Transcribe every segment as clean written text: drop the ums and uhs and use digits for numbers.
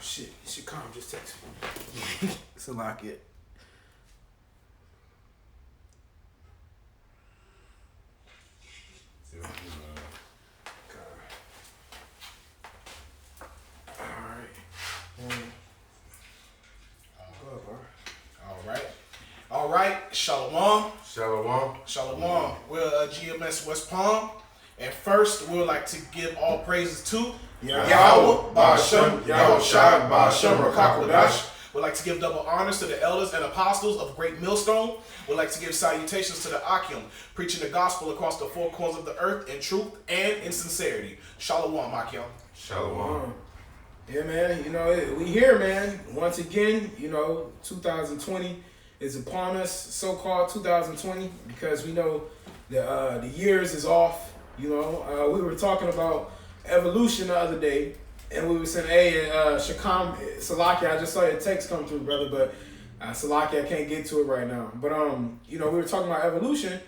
shit. Shakam just text me. Salakia. All right. Shalom. Shalom. Shalom. We're GMS West Palm. And first, we would like to give all praises to Yahweh, Ba'ashem, Yahweh Shai, Ba'ashem, Rakakwadash. We'd like to give double honors to the elders and apostles of Great Millstone. We'd like to give salutations to the Akim, preaching the gospel across the four corners of the earth in truth and in sincerity. Shalom, Akim. Shalom. Yeah, man. You know, we here, man. Once again, 2020 is upon us, so-called 2020, because we know the years is off. We were talking about evolution the other day, and we were saying, hey, Shakam, Salaki, I just saw your text come through, brother, but Salaki, I can't get to it right now. But, we were talking about evolution,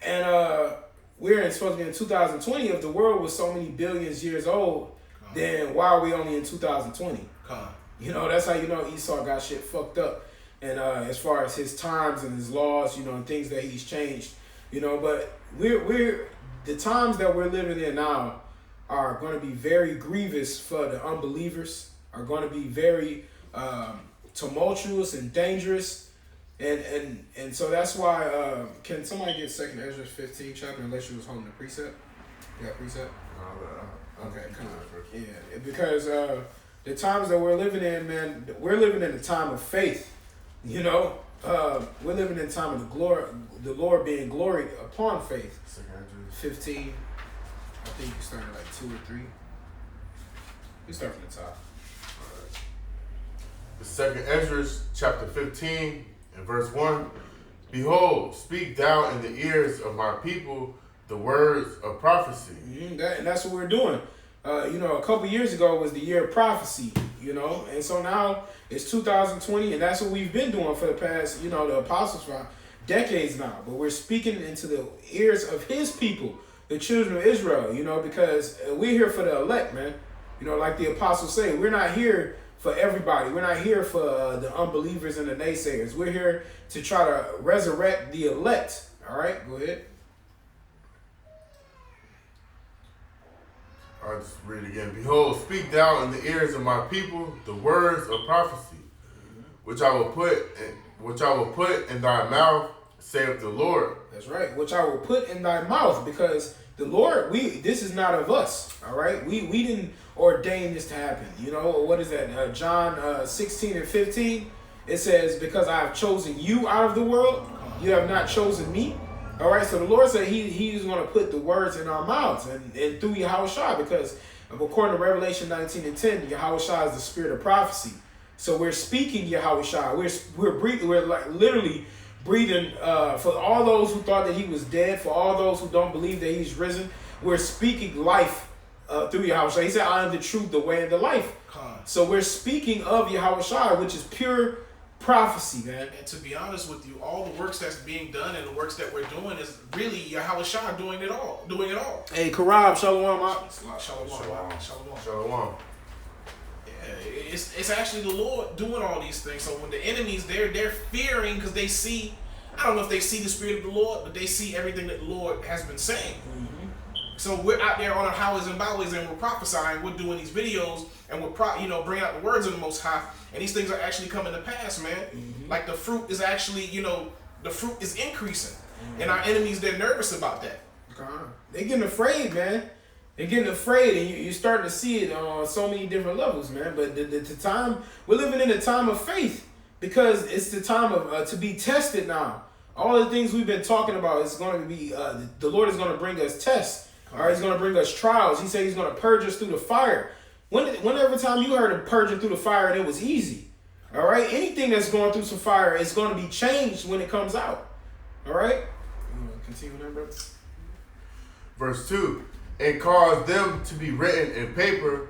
and we're supposed to be in 2020. If the world was so many billions years old, then why are we only in 2020? That's how you know Esau got shit fucked up. And as far as his times and his laws, and things that he's changed, but we're the times that we're living in now are going to be very grievous for the unbelievers, are going to be very tumultuous and dangerous. And so that's why, can somebody get 2nd Ezra 15 chapter unless you was holding the precept? You got precept? Okay, come on. Yeah, because the times that we're living in, man, we're living in a time of faith. We're living in a time of the Lord being gloried upon faith. 15. I think you start at like 2 or 3. You start from the top. The 2nd Ezra, chapter 15, and verse 1. Behold, speak thou in the ears of my people the words of prophecy. And that's what we're doing. A couple years ago was the year of prophecy, and so now it's 2020, and that's what we've been doing for the past, the apostles for decades now. But we're speaking into the ears of his people, the children of Israel, because we're here for the elect, man. Like the apostles say, we're not here for everybody. We're not here for the unbelievers and the naysayers. We're here to try to resurrect the elect. All right, go ahead. I'll just read it again. Behold, speak thou in the ears of my people the words of prophecy, which I will put in thy mouth, saith the Lord. That's right. Which I will put in thy mouth, because the Lord, this is not of us. All right. We didn't ordain this to happen. What is that? John 16 and 15. It says, because I have chosen you out of the world, you have not chosen me. All right, so the Lord said he's going to put the words in our mouths and through Yahweh Shai, because according to Revelation 19 and 10, Yahweh Shai is the spirit of prophecy. So we're speaking Yahweh Shai. We're like literally breathing for all those who thought that he was dead, for all those who don't believe that he's risen. We're speaking life through Yahweh Shai. He said, I am the truth, the way, and the life. So we're speaking of Yahweh Shai, which is pure prophecy, man. And to be honest with you, all the works that's being done and the works that we're doing is really Yahweh Shai doing it all. Hey, Karab, shalom. Shalom. Yeah, it's actually the Lord doing all these things. So when the enemies, they're fearing because they see, I don't know if they see the spirit of the Lord, but they see everything that the Lord has been saying. Mm-hmm. So we're out there on our highways and byways and we're prophesying, we're doing these videos, and we're bringing out the words of the Most High, and these things are actually coming to pass, man. Mm-hmm. Like the fruit is actually, the fruit is increasing, and our enemies, they're nervous about that. They're getting afraid, man. They're getting afraid, and you're starting to see it on so many different levels, man. But the time, we're living in a time of faith, because it's the time of to be tested now. All the things we've been talking about is going to be, the Lord is going to bring us tests. All right, he's going to bring us trials. He said he's going to purge us through the fire. Whenever time you heard of purging through the fire, and it was easy. All right, anything that's going through some fire is going to be changed when it comes out. All right, you want to continue there, brother? Verse 2, and cause them to be written in paper,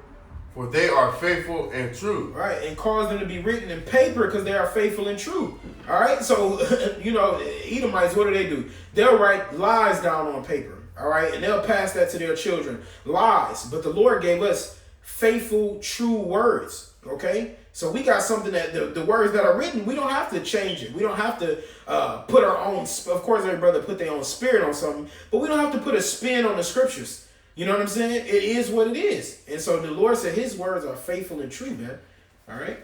for they are faithful and true. All right, and cause them to be written in paper because they are faithful and true. All right, so, Edomites, what do? They'll write lies down on paper. All right, and they'll pass that to their children. Lies, but the Lord gave us faithful, true words. Okay, so we got something that the words that are written, we don't have to change it. We don't have to put our own. Of course, every brother put their own spirit on something, but we don't have to put a spin on the scriptures. You know what I'm saying? It is what it is, and so the Lord said His words are faithful and true, man. All right.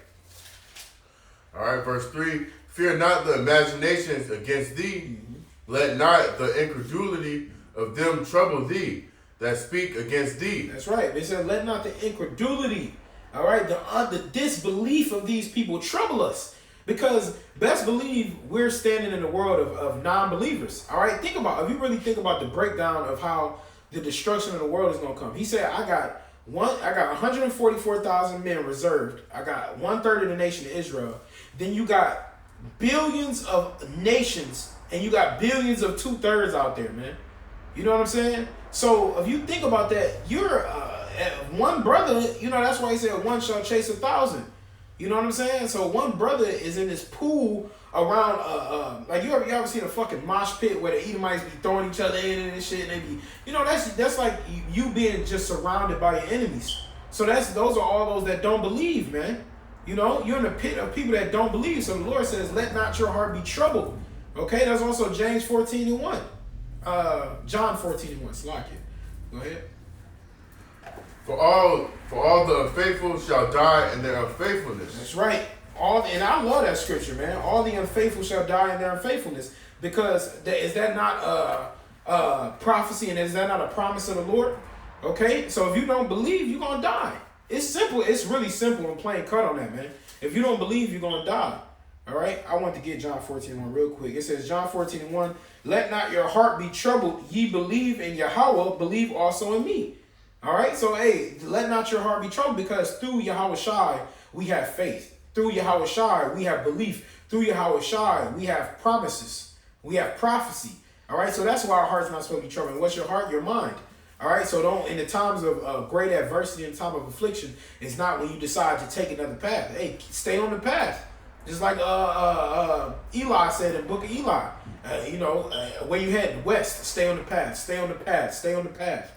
All right, verse 3. Fear not the imaginations against thee. Let not the incredulity of them trouble thee that speak against thee. That's right. They said, let not the incredulity, all right, the disbelief of these people trouble us. Because best believe we're standing in the world of non-believers. All right, think about, if you really think about the breakdown of how the destruction of the world is going to come. He said, I got 144,000 men reserved. I got 1/3 of the nation of Israel. Then you got billions of nations, and you got billions of 2/3 out there, man. You know what I'm saying? So if you think about that, you're one brother. You know, that's why he said one shall chase 1,000. You know what I'm saying? So one brother is in this pool around, like you ever seen a fucking mosh pit where the Edomites be throwing each other in and shit, and they be, you know, that's like you being just surrounded by your enemies. So those are all those that don't believe, man. You know, you're in a pit of people that don't believe. So the Lord says, let not your heart be troubled. Okay, that's also James 14:1. John 14:1. Slack it. Go ahead. For all the unfaithful shall die in their unfaithfulness. That's right. And I love that scripture, man. All the unfaithful shall die in their unfaithfulness. Because is that not prophecy, and is that not a promise of the Lord? Okay, so if you don't believe, you're gonna die. It's simple. It's really simple and plain cut on that, man. If you don't believe, you're gonna die. All right. I want to get John 14:1 real quick. It says, John 14:1, let not your heart be troubled. Ye believe in Yahweh, believe also in me. All right. So, hey, let not your heart be troubled, because through Yahweh Shai, we have faith. Through Yahweh Shai, we have belief. Through Yahweh Shai, we have promises. We have prophecy. All right. So that's why our heart's not supposed to be troubled. What's your heart? Your mind. All right. So don't, in the times of great adversity and time of affliction, it's not when you decide to take another path. Hey, stay on the path. Just like Eli said in the book of Eli, where you head west, stay on the path, stay on the path, stay on the path.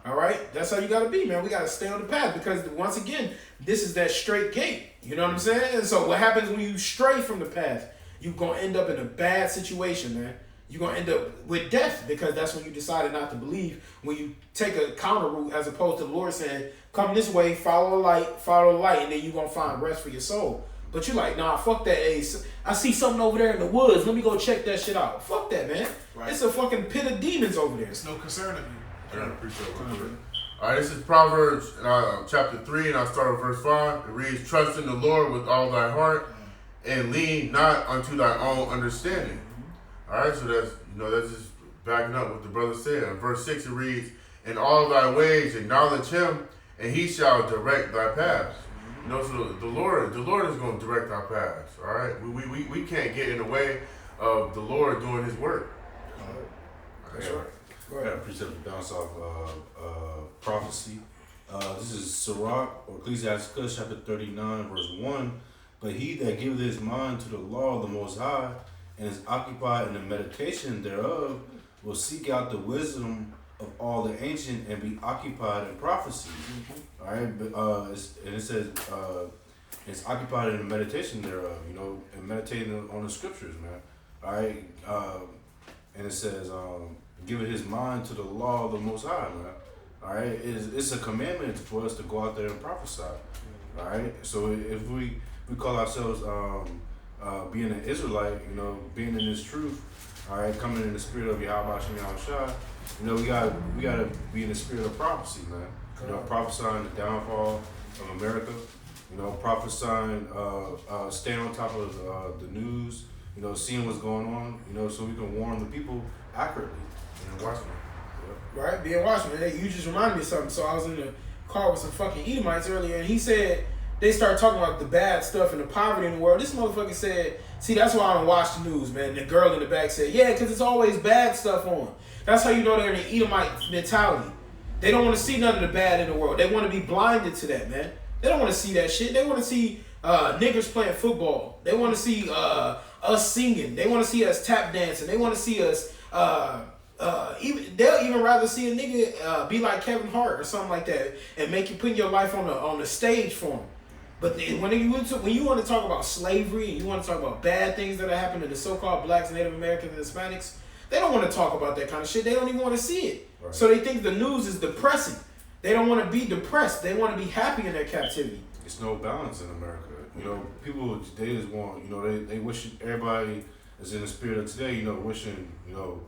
All right, that's how you gotta be, man. We gotta stay on the path, because once again, this is that straight gate. You know what I'm saying? And so what happens when you stray from the path? You're gonna end up in a bad situation, man. You're gonna end up with death, because that's when you decided not to believe. When you take a counter route, as opposed to the Lord saying, "Come this way, follow the light, and then you're gonna find rest for your soul." But you're like, nah, fuck that. Hey, I see something over there in the woods. Let me go check that shit out. Fuck that, man. Right. It's a fucking pit of demons over there. It's no concern of you. I appreciate it. All right, this is Proverbs chapter 3, and I'll start with verse 5. It reads, trust in the Lord with all thy heart, and lean not unto thy own understanding. All right, so that's just backing up what the brother said. In verse 6, it reads, in all thy ways acknowledge him, and he shall direct thy paths. You know, so the Lord is going to direct our paths. All right, we can't get in the way of the Lord doing His work. That's right. I got a precept to bounce off prophecy. This is Sirach, or Ecclesiastes chapter 39, verse 1. But he that giveth his mind to the law of the Most High, and is occupied in the meditation thereof, will seek out the wisdom of all the ancient, and be occupied in prophecy. Mm-hmm. All right, but it says it's occupied in the meditation thereof, and meditating on the scriptures, man. All right, and it says give it his mind to the law of the Most High, man. All right, it's a commandment for us to go out there and prophesy. All right, so if we call ourselves being an Israelite, being in this truth, all right, coming in the spirit of Yahweh Shai, we gotta be in the spirit of prophecy, man. Prophesying the downfall of America. Prophesying, staying on top of the news. Seeing what's going on. So we can warn the people accurately. Watchman. Yeah. Right, being watchman. Hey, you just reminded me of something. So I was in the car with some fucking Edomites earlier, and he said they started talking about the bad stuff and the poverty in the world. This motherfucker said, see, that's why I don't watch the news, man. The girl in the back said, yeah, because it's always bad stuff on. That's how you know they're in the Edomite mentality. They don't want to see none of the bad in the world. They want to be blinded to that, man. They don't want to see that shit. They want to see niggas playing football. They want to see us singing. They want to see us tap dancing. They want to see us, they'll even rather see a nigga be like Kevin Hart or something like that, and make you put your life on the stage for him. But when you want to talk about slavery and you want to talk about bad things that are happening to the so-called blacks, Native Americans, and Hispanics, they don't want to talk about that kind of shit. They don't even want to see it. Right. So they think the news is depressing. They don't want to be depressed. They want to be happy in their captivity. It's no balance in America. You know, people, they just want, you know, they wish everybody is in the spirit of today, you know, wishing, you know,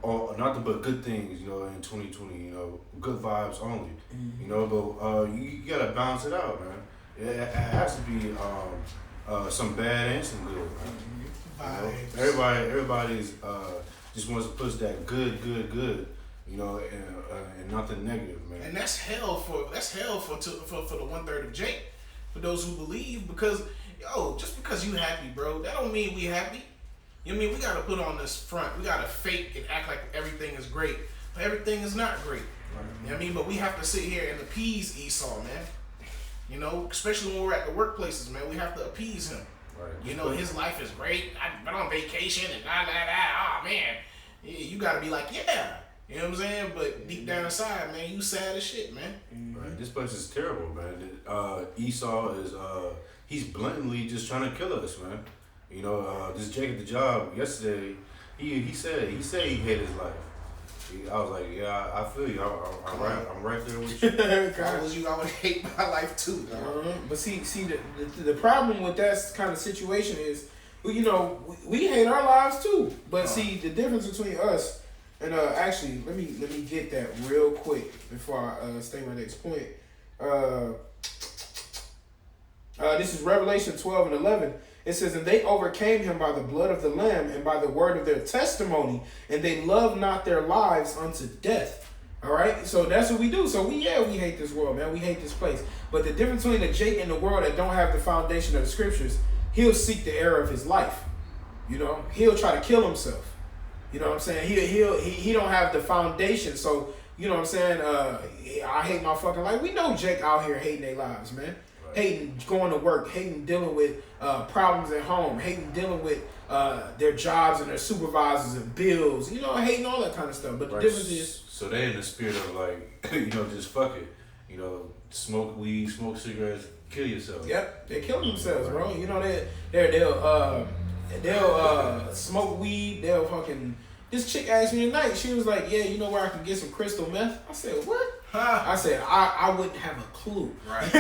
all, nothing but good things, you know, in 2020, you know, good vibes only, you know, but you gotta balance it out, man. It has to be some bad and some good, man. You know? Everybody's just wants to push that good, you know, and nothing negative, man. And that's hell for the 1/3 of Jake, for those who believe, because just because you happy, bro, that don't mean we happy. You know what I mean? We gotta put on this front. We gotta fake and act like everything is great, but everything is not great. Right. You know what I mean? But we have to sit here and appease Esau, man. You know, especially when we're at the workplaces, man. We have to appease him. Right. You know, his life is great. I've been on vacation and oh man. You gotta be like, yeah. You know what I'm saying? But deep down inside, man, you sad as shit, man. Right. This place is terrible, man. Esau is he's blatantly just trying to kill us, man. You know, this Jake at the job yesterday, he said he hated his life. I was like, yeah, I feel you. I'm right there with you. If I was you, I would hate my life too. But see, the problem with that kind of situation is, you know, we hate our lives too. But see, the difference between us and actually, let me get that real quick before I state my next point. This is Revelation 12:11. It says, and they overcame him by the blood of the Lamb and by the word of their testimony, and they loved not their lives unto death. All right? So that's what we do. So we hate this world, man. We hate this place. But the difference between the Jake and the world that don't have the foundation of the scriptures, he'll seek the error of his life. You know? He'll try to kill himself. You know what I'm saying? He don't have the foundation. So, you know what I'm saying? I hate my fucking life. We know Jake out here hating their lives, man. Hating going to work, hating dealing with problems at home, hating dealing with their jobs and their supervisors and bills, you know, hating all that kind of stuff. But the difference is, so they in the spirit of like, you know, just fuck it, you know, smoke weed, smoke cigarettes, kill yourself. Yep, they kill themselves, bro. You know, they'll smoke weed, they'll fucking. This chick asked me tonight. She was like, "Yeah, you know where I can get some crystal meth?" I said, "What?" I said, I wouldn't have a clue. Right.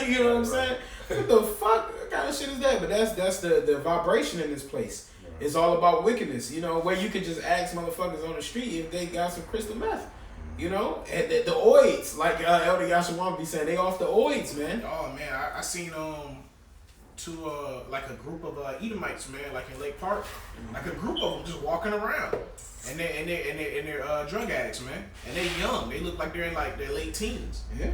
You know what I'm saying? What the fuck? What kind of shit is that? But that's the vibration in this place. Right. It's all about wickedness, you know, where you could just ask motherfuckers on the street if they got some crystal meth. You know? And the oids, like Elder Yashawam be saying, they off the oids, man. Oh man, I seen like a group of Edomites, man, like in Lake Park, like a group of them just walking around. And they're drug addicts, man. And they're young. They look like they're in like their late teens. Yeah.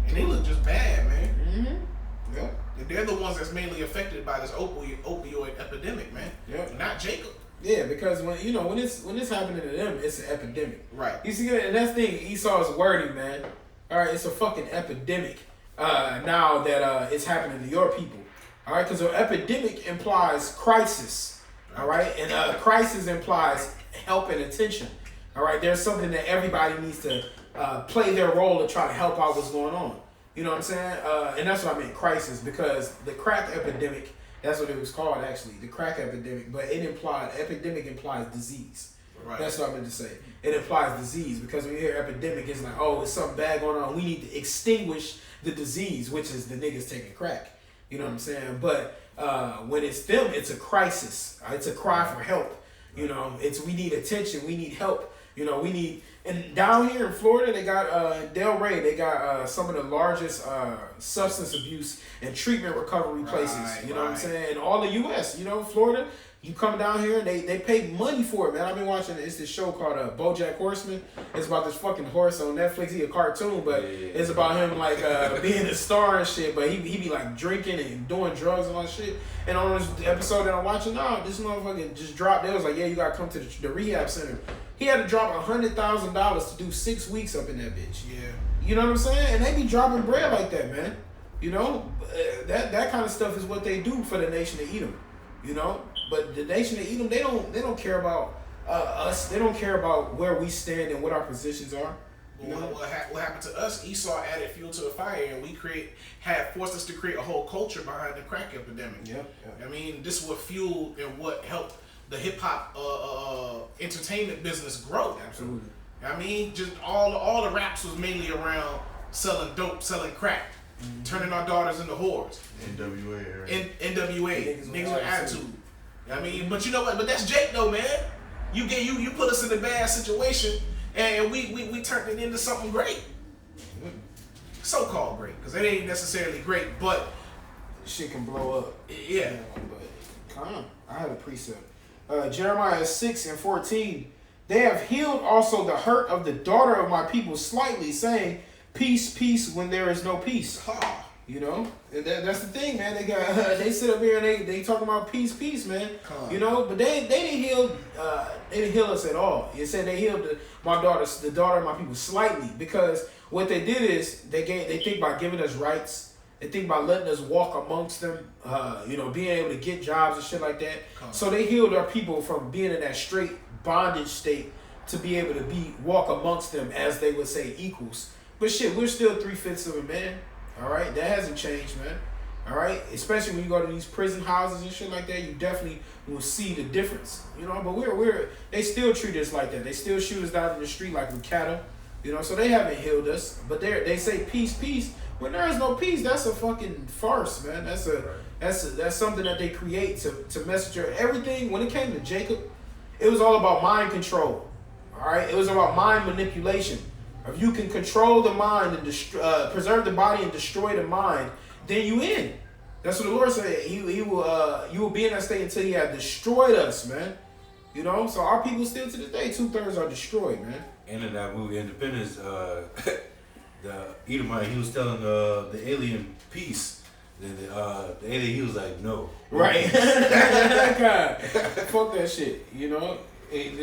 And they look just bad, man. Mm-hmm. Yeah. They're the ones that's mainly affected by this opioid epidemic, man. Yeah. Not Jacob. Yeah, because when it's happening to them, it's an epidemic. Right. You see, and that's the thing. Esau's wording, man. All right, it's a fucking epidemic. Now that it's happening to your people. All right, because an epidemic implies crisis. All right, and crisis implies help and attention. All right, there's something that everybody needs to play their role to try to help out what's going on. You know what I'm saying? And that's what I mean, crisis, because the crack epidemic, that's what it was called actually, the crack epidemic, but epidemic implies disease. Right. That's what I meant to say. It implies disease, because when you hear epidemic, it's like, oh, it's something bad going on. We need to extinguish the disease, which is the niggas taking crack. You know what I'm saying? But when it's them, it's a crisis. It's a cry for help. You know, we need attention. We need help. You know, we need. And down here in Florida, they got Delray. They got some of the largest substance abuse and treatment recovery places. You know what I'm saying? In all the U.S. You know, Florida. You come down here and they pay money for it, man. I've been watching it's this show called BoJack Horseman. It's about this fucking horse on Netflix. He a cartoon, but it's about him like being a star and shit. But he be like drinking and doing drugs and all that shit. And on this episode that I'm watching now, this motherfucker just dropped. They was like, yeah, you gotta come to the rehab center. He had to drop $100,000 to do 6 weeks up in that bitch. Yeah, you know what I'm saying? And they be dropping bread like that, man. You know, that kind of stuff is what they do for the nation of Edom. You know. But the nation of Edom, they don't care about us. They don't care about where we stand and what our positions are. You know? What happened to us? Esau added fuel to the fire, and we forced us to create a whole culture behind the crack epidemic. Yep. I mean, this is what fueled and what helped the hip hop entertainment business grow. Absolutely. I mean, just all the raps was mainly around selling dope, selling crack, turning our daughters into whores. NWA area. NWA, Niggas niggas with with attitude. I mean, but you know what? But that's Jake though, man. You put us in a bad situation, and we turned it into something great, so-called great, because it ain't necessarily great, but Shit can blow up. yeah. You know, but come on, I had a precept. Jeremiah 6:14. They have healed also the hurt of the daughter of my people slightly, saying, "Peace, peace," when there is no peace. Ha. You know, and that's the thing, man. They got they sit up here and they talking about peace, peace, man. You know, but they didn't heal us at all. It said they healed the daughter of my people slightly, because what they did is they think by giving us rights. They think by letting us walk amongst them, you know, being able to get jobs and shit like that. So they healed our people from being in that straight bondage state to be able to walk amongst them, as they would say, equals. But shit, we're still 3/5 of a man. All right, that hasn't changed, man. All right, especially when you go to these prison houses and shit like that, you definitely will see the difference. You know, but they still treat us like that. They still shoot us down in the street like we're cattle. You know, so they haven't healed us. But they say peace, peace. When there is no peace, that's a fucking farce, man. That's something that they create to message everything. When it came to Jacob, it was all about mind control. All right, it was about mind manipulation. If you can control the mind and preserve the body and destroy the mind, then you in. That's what the Lord said. You will be in that state until He had destroyed us, man. You know, so our people still to this day 2/3 are destroyed, man. And in that movie Independence, the Edomite, he was telling the alien peace. The alien, he was like, no. Right. God. Fuck that shit. You know.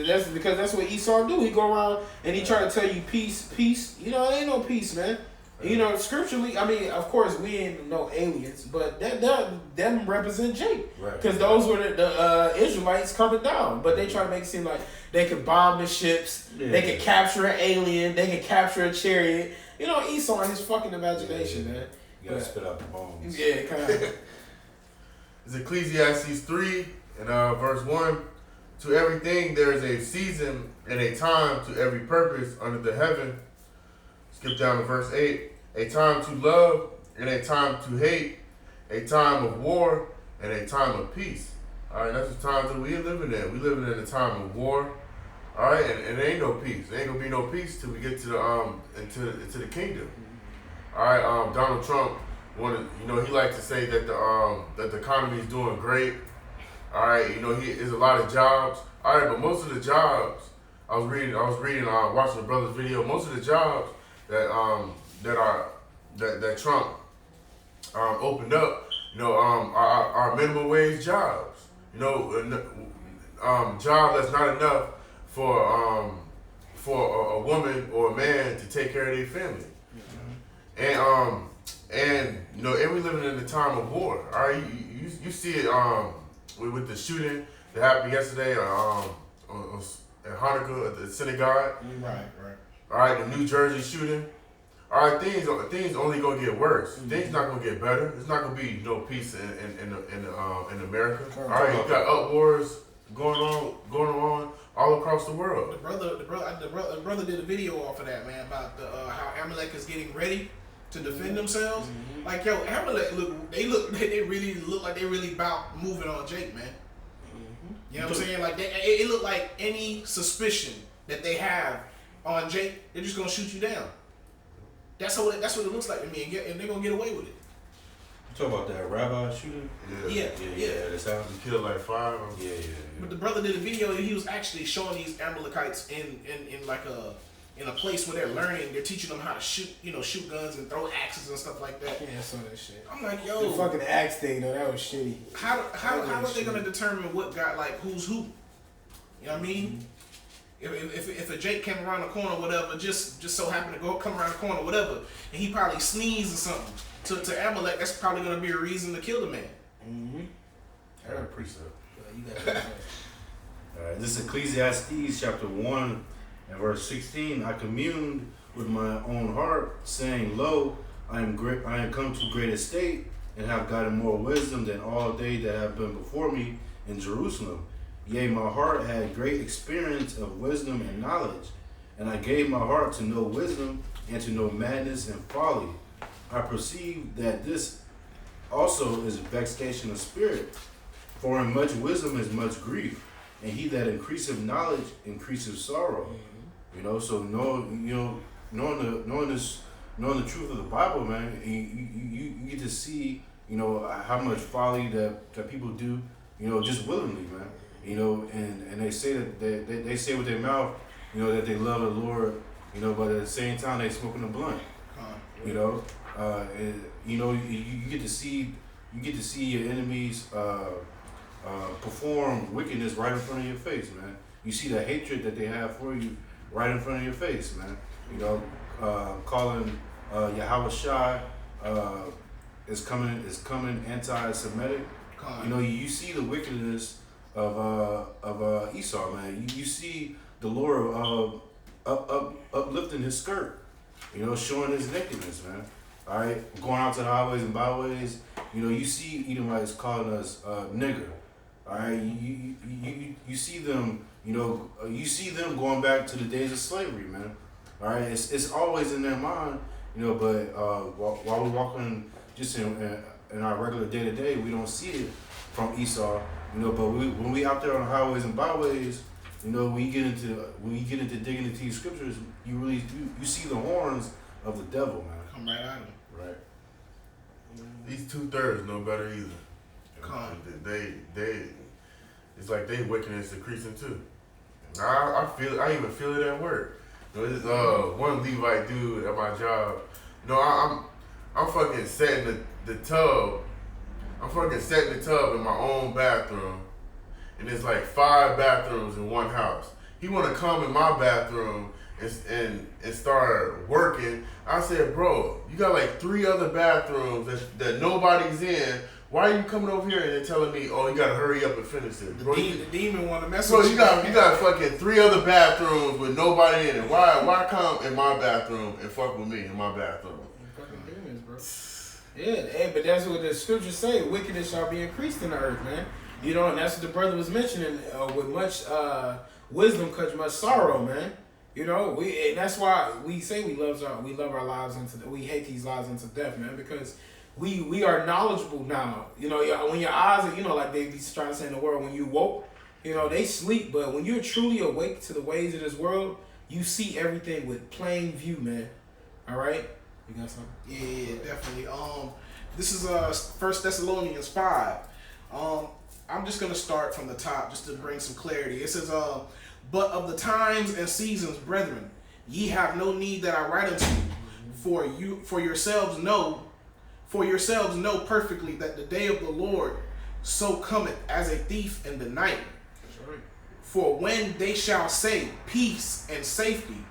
That's because that's what Esau do. He go around and he try to tell you peace, peace. You know, it ain't no peace, man. You know, scripturally, I mean, of course, we ain't no aliens, but them represent Jake. Right. Because those were the Israelites coming down. But they try to make it seem like they could bomb the ships, they could capture an alien, they could capture a chariot. You know, Esau and his fucking imagination, man. You gotta spit out the bones. Yeah, kind of. It's Ecclesiastes 3 and verse 1. To everything there is a season and a time to every purpose under the heaven. Skip down to verse 8. A time to love and a time to hate. A time of war and a time of peace. All right, that's the times that we living in. We living in a time of war. All right, and there ain't no peace. There ain't gonna be no peace till we get to the into the kingdom. All right, Donald Trump wanted, you know, he liked to say that the economy is doing great. All right, you know, there's a lot of jobs. All right, but most of the jobs I was reading, watching the brother's video. Most of the jobs that Trump opened up, you know, are minimum wage jobs. You know, job that's not enough for a woman or a man to take care of their family. And you know, and we living in a time of war. All right, you see it with the shooting that happened yesterday at Hanukkah at the synagogue. Right. All right, the New Jersey shooting. All right, things only gonna get worse. Things not gonna get better. There's not gonna be no peace in America. All right, you got up wars going on all across the world. The brother did a video off of that, man, about how Amalek is getting ready to defend themselves. Like, yo, Amalek they really look like they really about moving on Jake, man. You know what I'm saying? Like, it looked like any suspicion that they have on Jake, they're just gonna shoot you down. That's what it looks like to me, and they're gonna get away with it. You talk about that rabbi shooting? Yeah. That's how He killed like 5. Yeah. But the brother did a video, and he was actually showing these Amalekites in like a place where they're learning. They're teaching them how to shoot guns and throw axes and stuff like that. Yeah, I saw that shit. I'm like, The yo, fucking axe thing, though, that was shitty. how are they gonna determine what got, like, who's who? You know what I mean? If a Jake came around the corner, whatever, just so happened to come around the corner, whatever, and he probably sneezed or something to Amalek, that's probably gonna be a reason to kill the man. I got a precept. You got that. All right, this is Ecclesiastes chapter 1 and verse 16. I communed with my own heart, saying, Lo, I am great. I am come to great estate, and have gotten more wisdom than all they that have been before me in Jerusalem. Yea, my heart had great experience of wisdom and knowledge, and I gave my heart to know wisdom and to know madness and folly. I perceive that this also is vexation of spirit, for in much wisdom is much grief, and he that increaseth knowledge increaseth sorrow. You know, so knowing the truth of the Bible, man, you get to see, you know, how much folly that people do, you know, just willingly, man. You know, and they say that they say with their mouth, you know, that they love the Lord, you know, but at the same time they smoking a blunt. You know, and you know you get to see your enemies perform wickedness right in front of your face, man. You see the hatred that they have for you right in front of your face, man. You know, calling Yahweh Shai is coming anti-Semitic. You know, you see the wickedness of Esau, man. You see the Lord uplifting his skirt, you know, showing his nakedness, man. All right, going out to the highways and byways, you know, you see Edomites calling us nigger. All right, you see them, you know, you see them going back to the days of slavery, man. All right, it's always in their mind, you know, but while we're walking just in our regular day to day, we don't see it from Esau, you know. But when we out there on the highways and byways, you know, when you get into digging into these scriptures, you really do, you see the horns of the devil, man. Come right at him. Right. These 2/3 know better either. They it's like they wickedness increasing too. I even feel it at work. You know, this one Levite dude at my job. You know, I'm fucking setting the tub. I'm fucking setting the tub in my own bathroom, and it's like 5 bathrooms in one house. He wanna come in my bathroom and start working. I said, bro, you got like 3 other bathrooms that nobody's in. Why are you coming over here and then telling me, oh, you gotta hurry up and finish it? Bro, The demon want to mess bro, with you got fucking 3 other bathrooms with nobody in it. Why come in my bathroom and fuck with me in my bathroom? Fucking demons, bro. Yeah, hey, but that's what the scriptures say. Wickedness shall be increased in the earth, man. You know, and that's what the brother was mentioning. With much wisdom comes much sorrow, man. You know, and that's why we say we love our lives we hate these lives unto death, man, because we are knowledgeable now. You know, when your eyes are, you know, like they be trying to say in the world, when you woke, you know, they sleep, but when you're truly awake to the ways of this world, you see everything with plain view, man. All right, you got something? Yeah, definitely. This is 1 Thessalonians 5. I'm just gonna start from the top just to bring some clarity. It says, but of the times and seasons, brethren, ye have no need that I write unto you, for yourselves know perfectly that the day of the Lord so cometh as a thief in the night. That's right. For when they shall say peace and safety,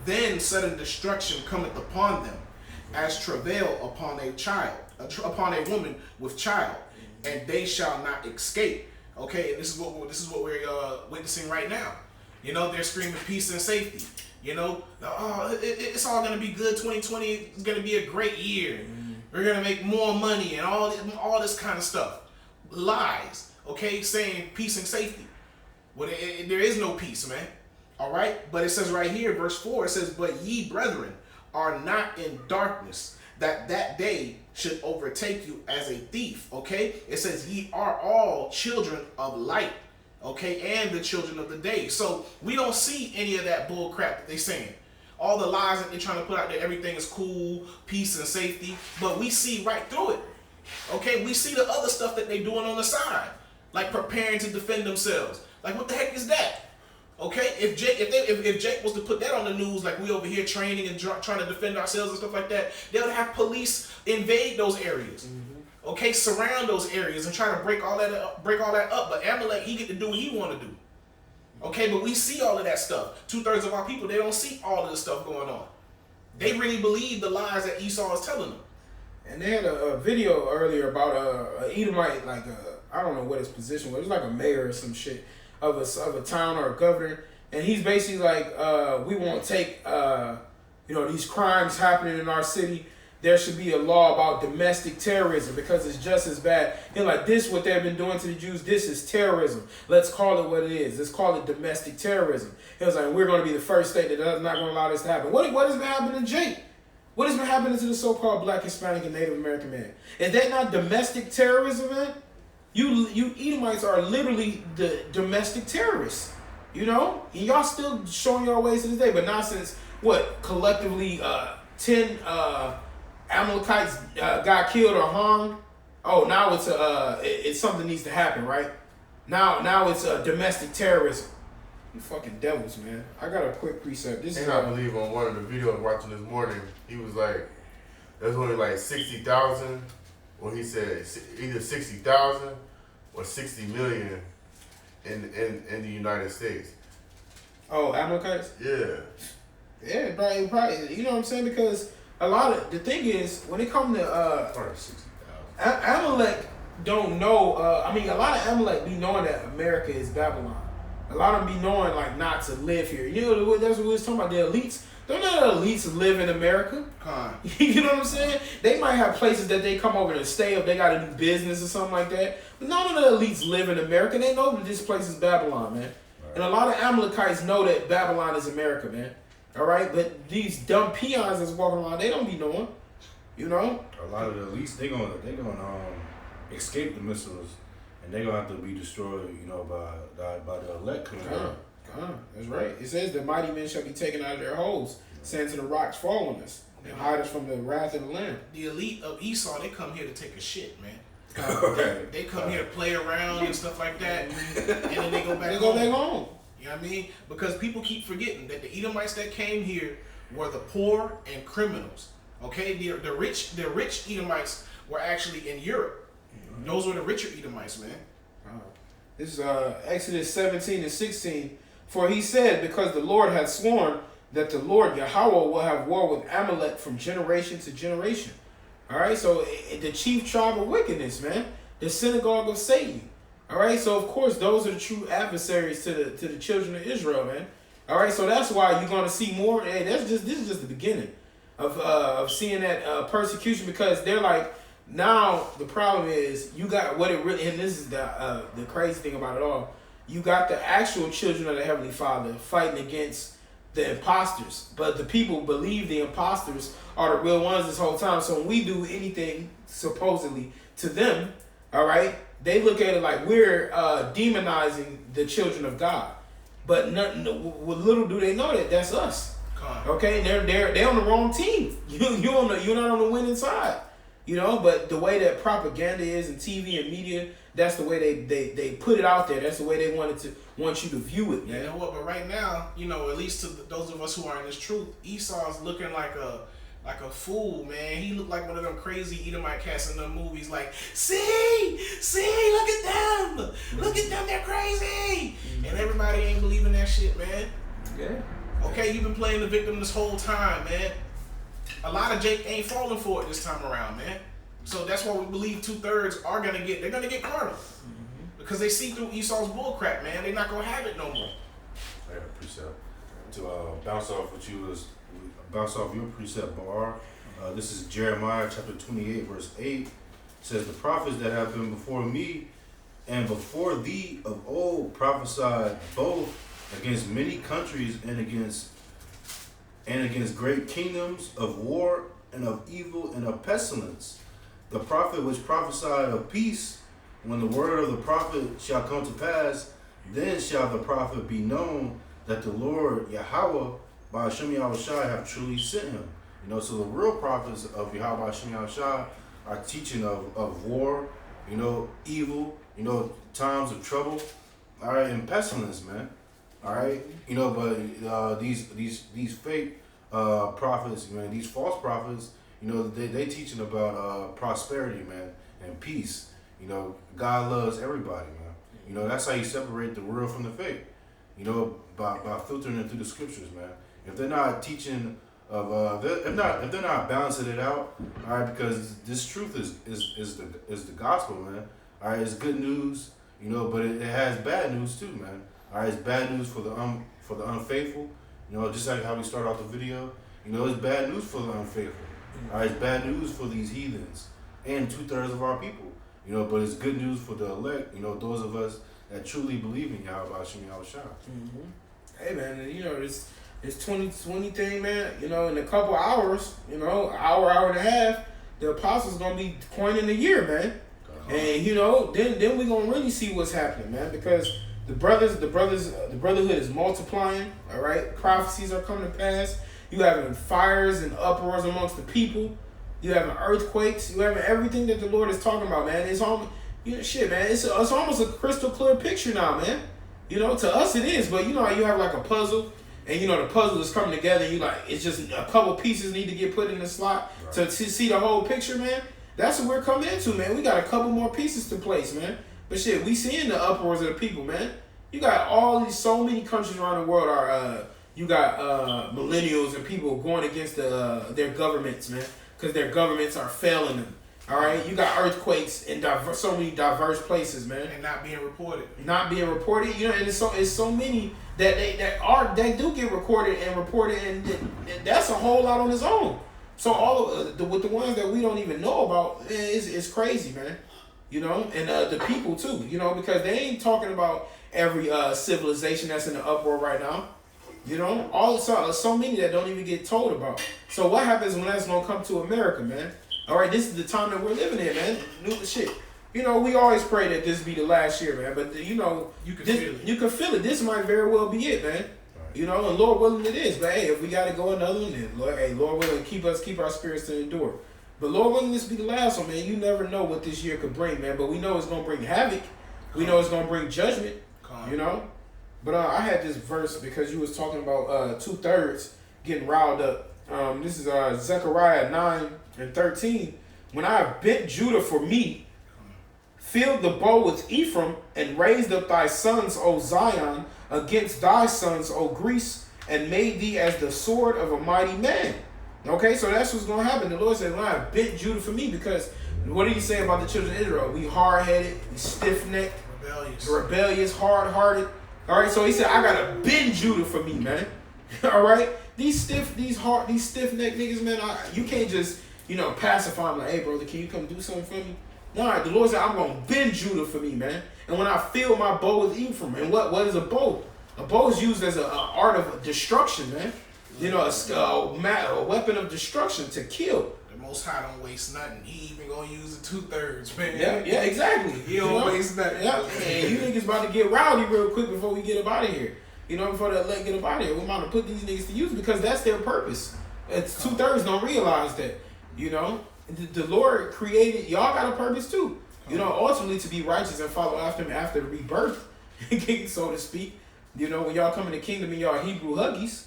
then sudden destruction cometh upon them, as travail upon upon a woman with child, and they shall not escape. Okay, and this is what we're witnessing right now. You know, they're screaming peace and safety. You know, it's all gonna be good. 2020 is gonna be a great year. We're gonna make more money and all this kind of stuff. Lies. Okay, saying peace and safety. Well, there is no peace, man. All right, but it says right here, verse 4. It says, "But ye, brethren, are not in darkness, that day should overtake you as a thief." Okay, it says, "Ye are all children of light." Okay, and the children of the day. So we don't see any of that bull crap that they're saying. All the lies that they're trying to put out there, everything is cool, peace and safety, but we see right through it. Okay, we see the other stuff that they're doing on the side, like preparing to defend themselves. Like, what the heck is that? Okay, if Jake was to put that on the news, like we over here training and trying to defend ourselves and stuff like that, they would have police invade those areas. Okay, surround those areas and try to break all that up. But Amalek, he get to do what he want to do. Okay, but we see all of that stuff. 2/3 of our people, they don't see all of this stuff going on. They really believe the lies that Esau is telling them. And they had a video earlier about a Edomite, like I don't know what his position was. It was like a mayor or some shit of a town or a governor, and he's basically like, we won't take these crimes happening in our city, there should be a law about domestic terrorism because it's just as bad. He's like, this what they've been doing to the Jews, this is terrorism. Let's call it what it is. Let's call it domestic terrorism. He was like, we're going to be the first state that is not going to allow this to happen. What has been happening to Jake? What has been happening to the so-called Black, Hispanic, and Native American man? Is that not domestic terrorism, man? You Edomites are literally the domestic terrorists, and y'all still showing your ways to this day. But now since, collectively 10 Amalekites got killed or harmed, now it's something needs to happen, right? Now it's domestic terrorism. You fucking devils, man. I got a quick precept. This And is I believe on one of the videos watching this morning, he was like, there's only like 60,000, or he said either 60,000 or 60 million in the United States. Oh, Amalekites? Yeah. Yeah, probably. You know what I'm saying? Because a lot of the thing is when it comes to Probably 60,000. Amalek don't know. A lot of Amalek be knowing that America is Babylon. A lot of them be knowing like not to live here. That's what we was talking about. The elites. Don't know the elites live in America. You know what I'm saying? They might have places that they come over and stay if they got to do business or something like that. But none of the elites live in America. They know that this place is Babylon, man. Right. And a lot of Amalekites know that Babylon is America, man. All right, but these dumb peons that's walking around, they don't be knowing. A lot of the elites, they gonna escape the missiles, and they gonna have to be destroyed, by the elect coming out. That's right. It says the mighty men shall be taken out of their holes, saying to the rocks, fall on us, and hide us from the wrath of the Lamb. The elite of Esau, they come here to take a shit, man. They come here to play around and stuff like that, and then they go back home. You know what I mean? Because people keep forgetting that the Edomites that came here were the poor and criminals. Okay, the rich Edomites were actually in Europe. Mm-hmm. Those were the richer Edomites, man. This is Exodus 17 and 16. For he said, because the Lord had sworn that the Lord Yahweh will have war with Amalek from generation to generation. All right, so the chief tribe of wickedness, man, the synagogue of Satan. All right, so of course those are the true adversaries to the children of Israel, man. All right, so that's why you're gonna see more. Hey, this is just the beginning of seeing that persecution, because they're like, now the problem is you got what it really, and this is the crazy thing about it all. You got the actual children of the Heavenly Father fighting against the imposters, but the people believe the imposters are the real ones this whole time. So when we do anything supposedly to them, all right, they look at it like we're demonizing the children of God. But little do they know that that's us. Okay, they're on the wrong team. You're not on the winning side. But the way that propaganda is in TV and media, that's the way they put it out there. That's the way they want you to view it, man. You know what? But right now, at least to those of us who are in this truth, Esau's looking like a fool, man. He looked like one of them crazy Edomite cats in the movies. Like, see, look at them, they're crazy, and everybody ain't believing that shit, man. Yeah. Okay, you've been playing the victim this whole time, man. A lot of Jake ain't falling for it this time around, man. So that's why we believe 2/3 they're gonna get carnal. Because they see through Esau's bullcrap, man. They're not gonna have it no more. I got a precept. To bounce off your precept, Bar. This is Jeremiah chapter 28, verse 8. It says, the prophets that have been before me and before thee of old prophesied both against many countries and against great kingdoms, of war and of evil and of pestilence. The prophet which prophesied of peace, when the word of the prophet shall come to pass, then shall the prophet be known that the Lord Yahweh by Hashem Yahushai have truly sent him. So the real prophets of Yahweh by Hashem Yahushai are teaching of war, evil, times of trouble, all right, and pestilence, man. All right, but these fake prophets, man, these false prophets, they teaching about prosperity, man, and peace. God loves everybody, man. That's how you separate the real from the fake. By filtering it through the scriptures, man. If they're not teaching of, if they're not balancing it out, all right, because this truth is the gospel, man. All right, it's good news, but it has bad news too, man. All right, it's bad news for the unfaithful, just like how we started off the video, You know, it's bad news for the unfaithful. All right, it's bad news for these heathens and 2/3 of our people. You know, but it's good news for the elect. You know, those of us that truly believe in Yahweh Hashem Yahushua. Hey man, you know this 2020 thing, man. You know, in a couple hours, you know, hour and a half, the apostles gonna be coining the year, man. And you know, then we gonna really see what's happening, man, because the brotherhood is multiplying. All right, prophecies are coming to pass. You having fires and uproars amongst the people. You having earthquakes. You having everything that the Lord is talking about, man. It's almost, you know, shit, man. It's almost a crystal clear picture now, man. You know, to us it is, but you know how you have like a puzzle, and you know the puzzle is coming together, and you like it's just a couple pieces need to get put in the slot to see the whole picture, man. That's what we're coming into, man. We got a couple more pieces to place, man. But shit, we seeing the uproars of the people, man. You got so many countries around the world are you got millennials and people going against their governments, man, because their governments are failing them. All right, you got earthquakes in so many diverse places, man, and not being reported. You know, and it's so many that do get recorded and reported, and that's a whole lot on its own. So all of with the ones that we don't even know about, it's crazy, man. You know, and the people too. You know, because they ain't talking about every civilization that's in the uproar right now. You know, so many that don't even get told about. So what happens when that's gonna come to America, man? All right, this is the time that we're living in, man. New shit. You know, we always pray that this be the last year, man. But you know, you can feel it. This might very well be it, man. Right. You know, and Lord willing it is. But hey, if we gotta go another one, then Lord willing, keep our spirits to endure. But Lord willing, this be the last one, man. You never know what this year could bring, man. But we know it's gonna bring havoc. We know it's gonna bring judgment. You know. But I had this verse because you was talking about 2/3 getting riled up. This is Zechariah 9:13. When I have bent Judah for me, filled the bow with Ephraim, and raised up thy sons, O Zion, against thy sons, O Greece, and made thee as the sword of a mighty man. Okay, so that's what's going to happen. The Lord said, when I have bent Judah for me, because what did he say about the children of Israel? We hard-headed, we stiff-necked, rebellious, hard-hearted. All right, so he said, I got to bend Judah for me, man. All right? These stiff-necked niggas, man, you can't just, you know, pacify them like, hey, brother, can you come do something for me? No, the Lord said, I'm going to bend Judah for me, man. And when I fill my bow with Ephraim, and what is a bow? A bow is used as an art of destruction, man. You know, a weapon of destruction to kill. The Most High don't waste nothing. He even going to use the 2/3, man. Yeah, exactly. He don't waste nothing. Yeah, and you niggas about to get rowdy real quick before we get up out of here. You know, before that let get up out of here. We're about to put these niggas to use because that's their purpose. It's 2/3 don't realize that. You know, the Lord created, y'all got a purpose too. You know, ultimately to be righteous and follow after him after the rebirth, so to speak. You know, when y'all come in the kingdom and y'all Hebrew huggies.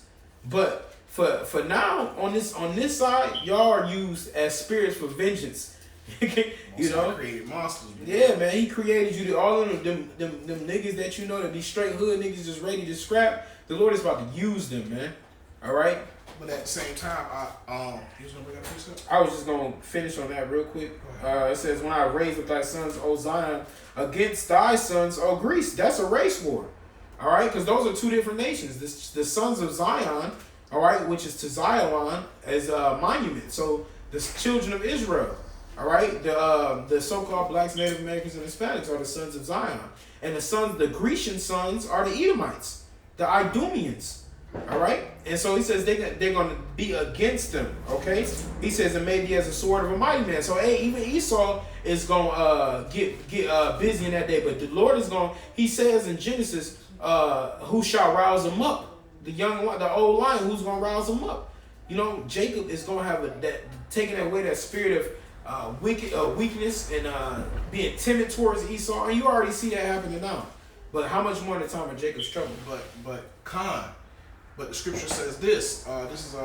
But for now, on this side, y'all are used as spirits for vengeance. You know, created monsters. Man. Yeah, man, he created you to all of them niggas that you know that these straight hood niggas just ready to scrap. The Lord is about to use them, man. All right. But at the same time, you was gonna bring up precept? I was just gonna finish on that real quick. It says, "When I raised up thy sons, O Zion, against thy sons, O Greece." That's a race war. All right, because those are two different nations. The sons of Zion, all right, which is to Zion as a monument. So the children of Israel, all right, the so-called blacks, Native Americans, and Hispanics are the sons of Zion, and the Grecian sons are the Edomites, the Idumeans. All right, and so he says they're going to be against them. Okay, he says, and maybe as a sword of a mighty man. So hey, even Esau is going to get busy in that day, but the Lord is going. He says in Genesis, who shall rouse him up? The old lion, who's going to rouse him up? You know, Jacob is going to have taking away that spirit of weakness and being timid towards Esau, and you already see that happening now. But how much more in the time of Jacob's trouble? But the scripture says this. This is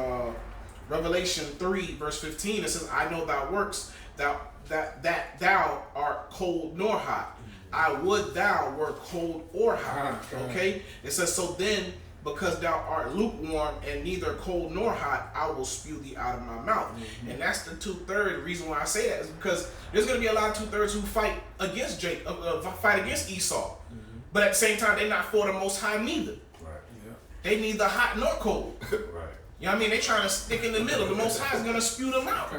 Revelation 3, verse 15. It says, "I know thy works, that thou art cold nor hot. I would thou were cold or hot." Okay? It says, "So then, because thou art lukewarm and neither cold nor hot, I will spew thee out of my mouth." Mm-hmm. And that's the 2/3. The reason why I say that is because there's going to be a lot of 2/3 who fight against fight against Esau. Mm-hmm. But at the same time, they're not for the Most High neither. They neither hot nor cold. Right. You know what I mean? They trying to stick in the middle. The Most High is gonna spew them out.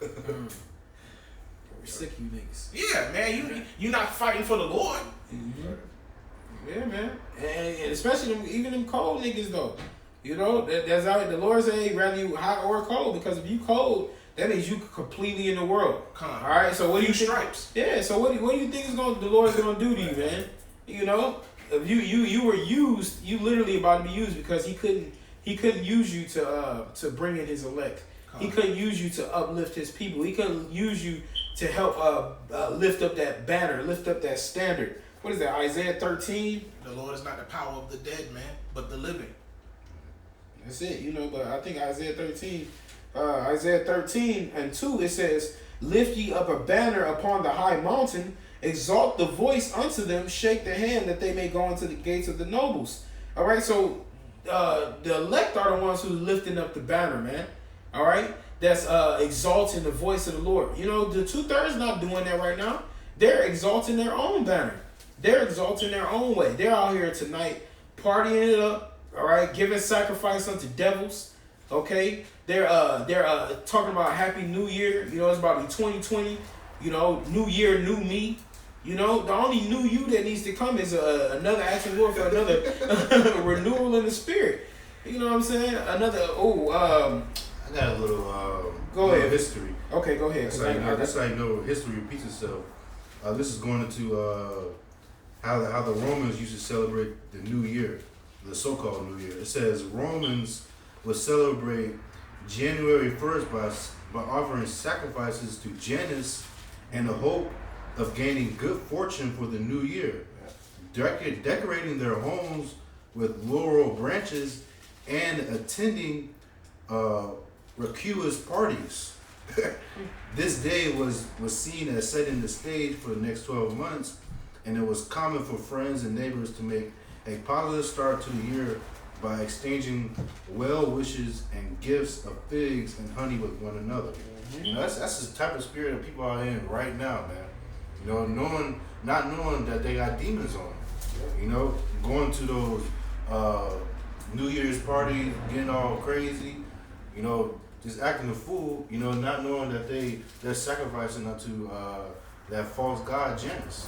We're sick of you niggas. Yeah, man. You not fighting for the Lord. Mm-hmm. Yeah, man. And especially even them cold niggas though. You know, that's how the Lord say rather you hot or cold, because if you cold, that means you completely in the world. Come on. All right. So what do you think? Stripes. Yeah. So what do you think the Lord's gonna do to you, man? You know, if you were used, you literally about to be used, because he couldn't use you to bring in his elect. He couldn't use you to uplift his people. He couldn't use you to help lift up that banner, lift up that standard. What is that? Isaiah 13. The Lord is not the power of the dead, man, but the living. That's it, you know. But I think Isaiah 13 and 2, it says, "Lift ye up a banner upon the high mountain, exalt the voice unto them, shake the hand that they may go into the gates of the nobles." All right, so the elect are the ones who's lifting up the banner, man. All right, that's exalting the voice of the Lord. You know, the 2/3 not doing that right now. They're exalting their own banner. They're exalting their own way. They're out here tonight partying it up. All right, giving sacrifice unto devils. Okay, they're talking about Happy New Year. You know, it's about to be 2020. You know, New Year, new me. You know, the only new you that needs to come is another action Lord for another renewal in the spirit. You know what I'm saying? Another I got a little go ahead. History. Okay, go ahead. That's how you know history repeats itself. This is going into how the Romans used to celebrate the New Year, the so-called New Year. It says Romans would celebrate January 1st by offering sacrifices to Janus in the hope of gaining good fortune for the new year, decorating their homes with laurel branches and attending raucous parties. This day was seen as setting the stage for the next 12 months, and it was common for friends and neighbors to make a positive start to the year by exchanging well wishes and gifts of figs and honey with one another. You know, that's the type of spirit that people are in right now, man. You know, not knowing that they got demons on them. You know, going to those New Year's parties, getting all crazy. You know, just acting a fool. You know, not knowing that they're sacrificing unto that false god Janus.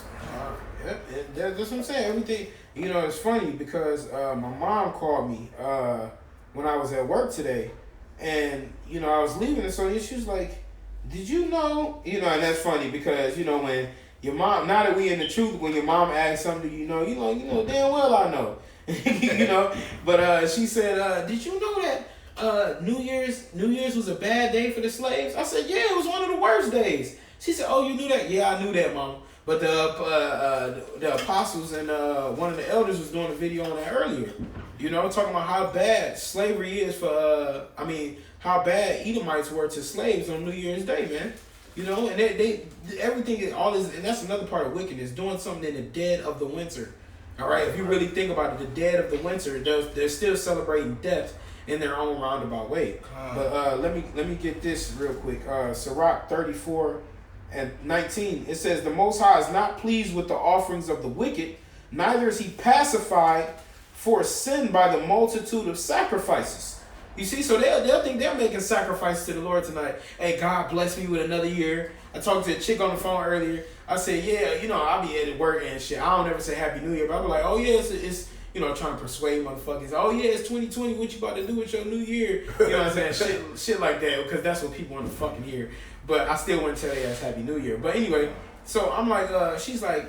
Yep, that's what I'm saying. Everything, you know, it's funny because my mom called me when I was at work today, and you know I was leaving, and so she was like, "Did you know?" You know, and that's funny because you know when your mom, now that we in the truth, when your mom asks something, you know damn well I know, you know. But she said, "Did you know that New Year's was a bad day for the slaves?" I said, "Yeah, it was one of the worst days." She said, "Oh, you knew that?" "Yeah, I knew that, Mom." But the apostles and one of the elders was doing a video on that earlier. You know, talking about how bad slavery is for, how bad Edomites were to slaves on New Year's Day, man. You know, and they everything is all this, and that's another part of wickedness, doing something in the dead of the winter. All right, if you really think about it, the dead of the winter, they're still celebrating death in their own roundabout way. But let me get this real quick. Sirach 34:19. It says, "The Most High is not pleased with the offerings of the wicked, neither is he pacified for sin by the multitude of sacrifices." You see, so they'll think they're making sacrifices to the Lord tonight. "Hey, God bless me with another year." I talked to a chick on the phone earlier. I said, "Yeah, you know, I'll be at work and shit. I don't ever say Happy New Year, but I'll be like, oh yeah, it's you know, trying to persuade motherfuckers. Oh yeah, it's 2020. What you about to do with your new year?" You know what I'm saying? shit like that, because that's what people want to fucking hear. But I still want to tell you Happy New Year. But anyway, so I'm like, she's like,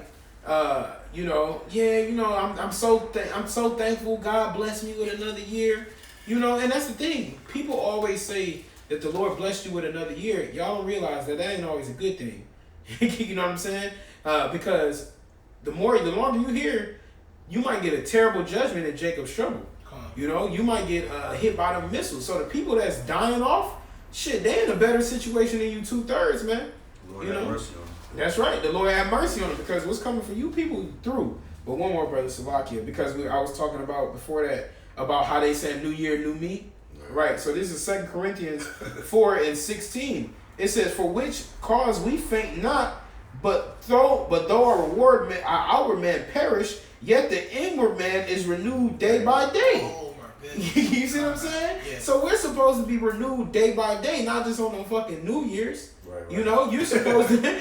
you know, yeah, you know, I'm so thankful. God bless me with another year. You know, and that's the thing. People always say that the Lord blessed you with another year. Y'all don't realize that ain't always a good thing. You know what I'm saying? Because the longer you here, you might get a terrible judgment in Jacob's trouble. You know, you might get hit by the missile. So the people that's dying off, shit, they in a better situation than you 2/3, man. Lord you have know? mercy on them. That's right. The Lord have mercy on them, because what's coming for you people through. But one more, brother Slovakia, because I was talking about before that about how they said New Year, new me. Right. So this is 2 Corinthians 4:16. It says, "For which cause we faint not, but though our outward man perish, yet the inward man is renewed day by day." Oh my You see what I'm saying? Yeah. So we're supposed to be renewed day by day, not just on the fucking New Year's. Right. You know, you're supposed to.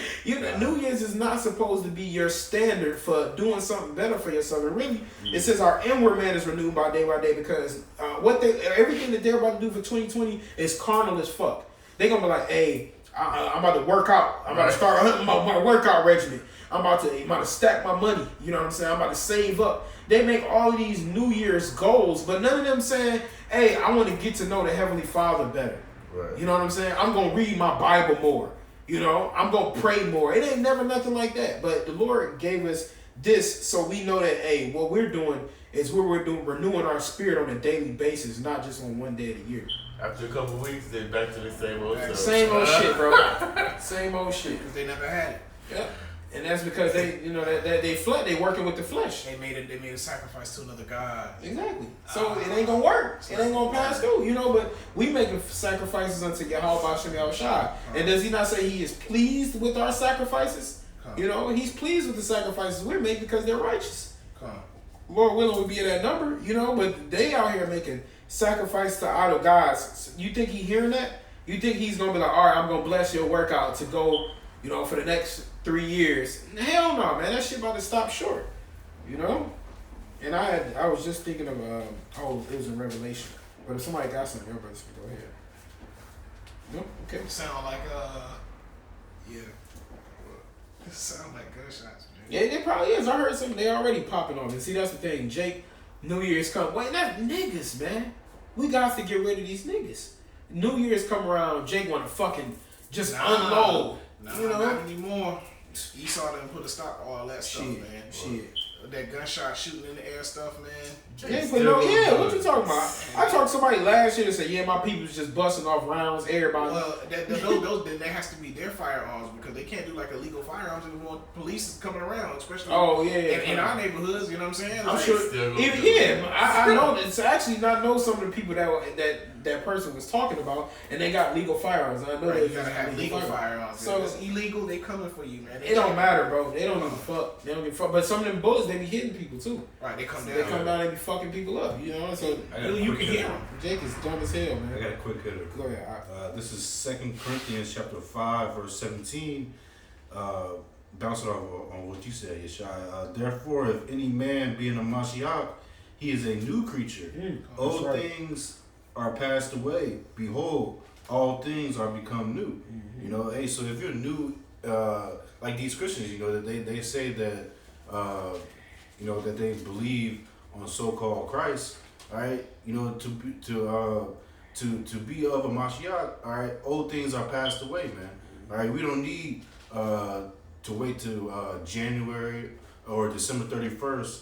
New Year's is not supposed to be your standard for doing something better for yourself. And really, it says our inward man is renewed by day because everything that they're about to do for 2020 is carnal as fuck. They're gonna be like, hey, I'm about to work out. I'm about to start my workout regimen. I'm about to stack my money. You know what I'm saying? I'm about to save up. They make all of these New Year's goals, but none of them saying, hey, I want to get to know the Heavenly Father better. Right. You know what I'm saying? I'm going to read my Bible more. You know, I'm going to pray more. It ain't never nothing like that. But the Lord gave us this so we know that, hey, what we're doing is we're renewing our spirit on a daily basis, not just on one day of the year. After a couple weeks, then back to the same old stuff. Same old shit, bro. Same old shit. Because they never had it. Yep. And that's because they working with the flesh. They made a sacrifice to another god. Exactly. So it ain't gonna work. It ain't gonna pass through, you know. But we making sacrifices unto Yahweh Bashem Yahushua. And does he not say he is pleased with our sacrifices? You know, he's pleased with the sacrifices we make because they're righteous. Lord willing, we'll be at that number, you know. But they out here making sacrifice to idol gods. You think he hearing that? You think he's gonna be like, all right, I'm gonna bless your workout to go, you know, for the next 3 years? Hell no, man. That shit about to stop short. You know? And I was just thinking of it was in Revelation. But if somebody got something, everybody just go ahead. No? Okay. Sound like yeah. It sound like gunshots, man. Yeah, it probably is. I heard some. They already popping off. And see, that's the thing. Jake, New Year's come. Wait, that niggas, man. We got to get rid of these niggas. New Year's come around. Jake want to fucking just unload. Nah, you know? not anymore. Esau done put a stop to all that stuff, man. Shit. That gunshot shooting in the air stuff, man. What you talking about? I talked to somebody last year that said, yeah, my people's just busting off rounds, everybody. Well, then that has to be their firearms because they can't do like illegal firearms anymore. Police is coming around, especially in our neighborhoods. You know what I'm saying? I'm sure. I know. It's actually I know some of the people that person was talking about, and they got legal firearms. I know you gotta have legal firearms. So if it's illegal, they coming for you, man. It don't matter, bro. They don't give a fuck. They don't give a fuck. But some of them bullets, they be hitting people too. Right, they come down. They come down, they be fucking people up. You know, so you can hear them. Jake is dumb as hell, man. I got a quick hitter. Go ahead. This is 2 Corinthians chapter 5, verse 17. Bouncing off on what you said, Yeshai. Therefore, if any man be in a Mashiach, he is a new creature. Old things are passed away. Behold, all things are become new. Mm-hmm. You know, hey, so if you're new, like these Christians, you know, that they say that, you know, that they believe on so-called Christ, all right? You know, to be of a Mashiach, all right, old things are passed away, man. All right, we don't need to wait till January or December 31st,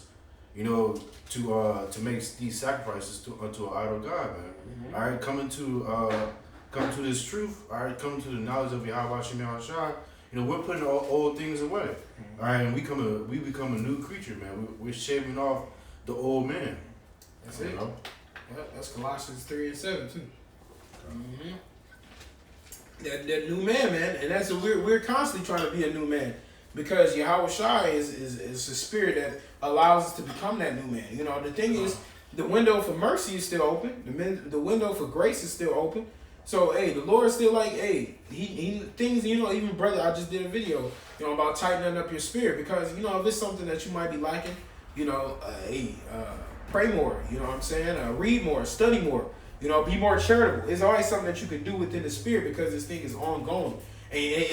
you know, to make these sacrifices unto an idol God, man. Mm-hmm. All right, come to this truth. All right, come to the knowledge of Yahweh Shem Yahushua. You know, we're putting all old things away. Mm-hmm. All right, and we become a new creature, man. We're shaving off the old man. That's it. Know? Yeah, that's Colossians 3:7 too. Mm-hmm. That new man, and that's we're constantly trying to be a new man because Yahweh Shai is a spirit that allows us to become that new man. You know, the thing is, the window for mercy is still open. The window for grace is still open. So, hey, the Lord's still like, hey, he things, you know, even brother, I just did a video, you know, about tightening up your spirit because, you know, if it's something that you might be lacking, you know, pray more, you know what I'm saying? Read more, study more, you know, be more charitable. It's always something that you can do within the spirit because this thing is ongoing. And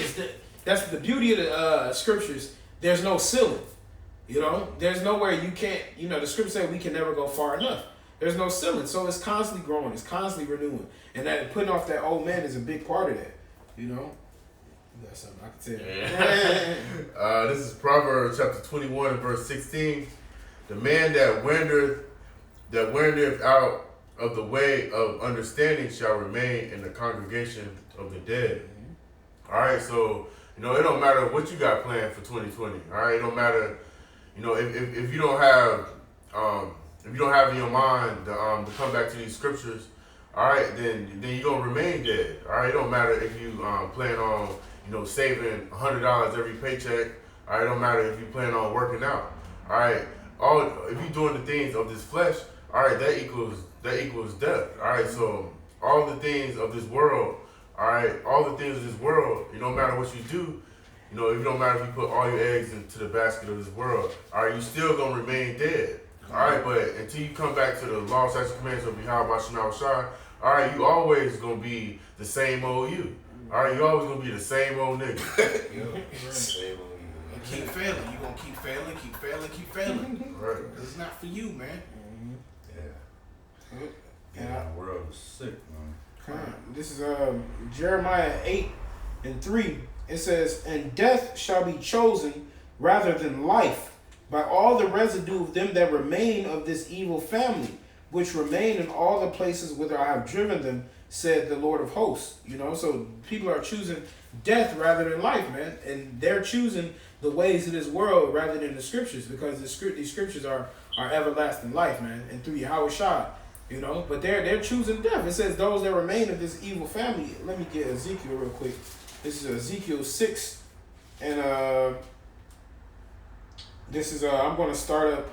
that's the beauty of the scriptures. There's no ceiling, you know? There's nowhere you can't, you know, the scriptures say we can never go far enough. There's no ceiling, so it's constantly growing, it's constantly renewing. And that putting off that old man is a big part of that, you know? That's something I can tell you. Yeah. This is Proverbs chapter 21 and verse 16. The man that wandereth out of the way of understanding shall remain in the congregation of the dead. Mm-hmm. All right, so, you know, it don't matter what you got planned for 2020. All right, it don't matter, you know, if you don't have, if you don't have in your mind to come back to these scriptures, all right, then you're going to remain dead. All right, it don't matter if you plan on, you know, saving $100 every paycheck. All right, it don't matter if you plan on working out. All right, if you're doing the things of this flesh, all right, that equals death. All right, so all the things of this world, all right, all the things of this world, no matter what you do, it don't matter if you put all your eggs into the basket of this world, all right, you still gonna remain dead. All right, but until you come back to the law, statutes, and commandments of Yahweh Shema Shai, all right, you always gonna be the same old you. All right, you always gonna be the same old nigga. Same old And keep failing. You're going to keep failing, keep failing, keep failing. Right. It's not for you, man. Yeah. Yeah. The world is sick, man. Come on. This is Jeremiah 8:3. It says, "And death shall be chosen rather than life by all the residue of them that remain of this evil family, which remain in all the places whither I have driven them, said the Lord of hosts." So people are choosing death rather than life, man. And they're choosing the ways of this world rather than the scriptures, because these scriptures are everlasting life, man, and through Yahweh Shai. But they're choosing death. It says those that remain of this evil family. Let me get Ezekiel real quick. This is Ezekiel 6, and this is I'm going to start up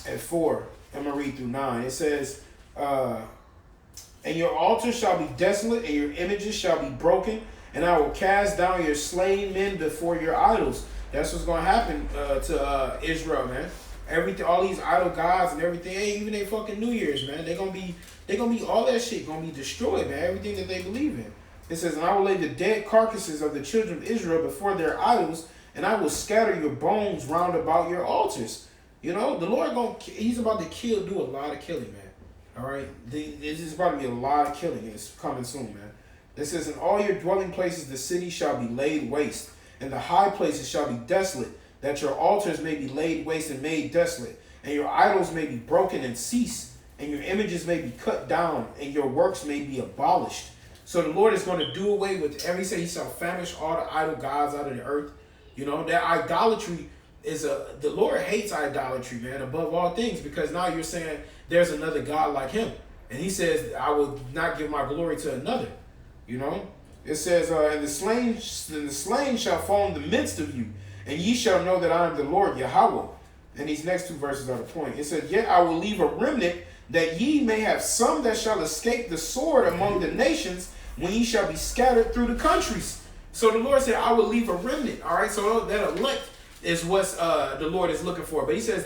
at 4. I'm going to read through 9. It says, "And your altar shall be desolate, and your images shall be broken, and I will cast down your slain men before your idols." That's what's going to happen to Israel, man. Everything, all these idol gods and everything, even they fucking New Year's, man. They're gonna be all that shit gonna be destroyed, man. Everything that they believe in. It says, "And I will lay the dead carcasses of the children of Israel before their idols, and I will scatter your bones round about your altars." The Lord He's about to do a lot of killing, man. All right, this is about to be a lot of killing. It's coming soon, man. It says, "In all your dwelling places the city shall be laid waste, and the high places shall be desolate, that your altars may be laid waste and made desolate, and your idols may be broken and cease, and your images may be cut down, and your works may be abolished." So the Lord is going to do away with He shall famish all the idol gods out of the earth. That idolatry is the Lord hates idolatry, man, above all things, because now you're saying there's another God like Him. And He says, "I will not give my glory to another." It says, "And the slain shall fall in the midst of you, and ye shall know that I am the Lord Yahweh." And these next two verses are the point. It says, "Yet I will leave a remnant, that ye may have some that shall escape the sword among the nations, when ye shall be scattered through the countries." So the Lord said, "I will leave a remnant." All right, so that elect is what the Lord is looking for. But He says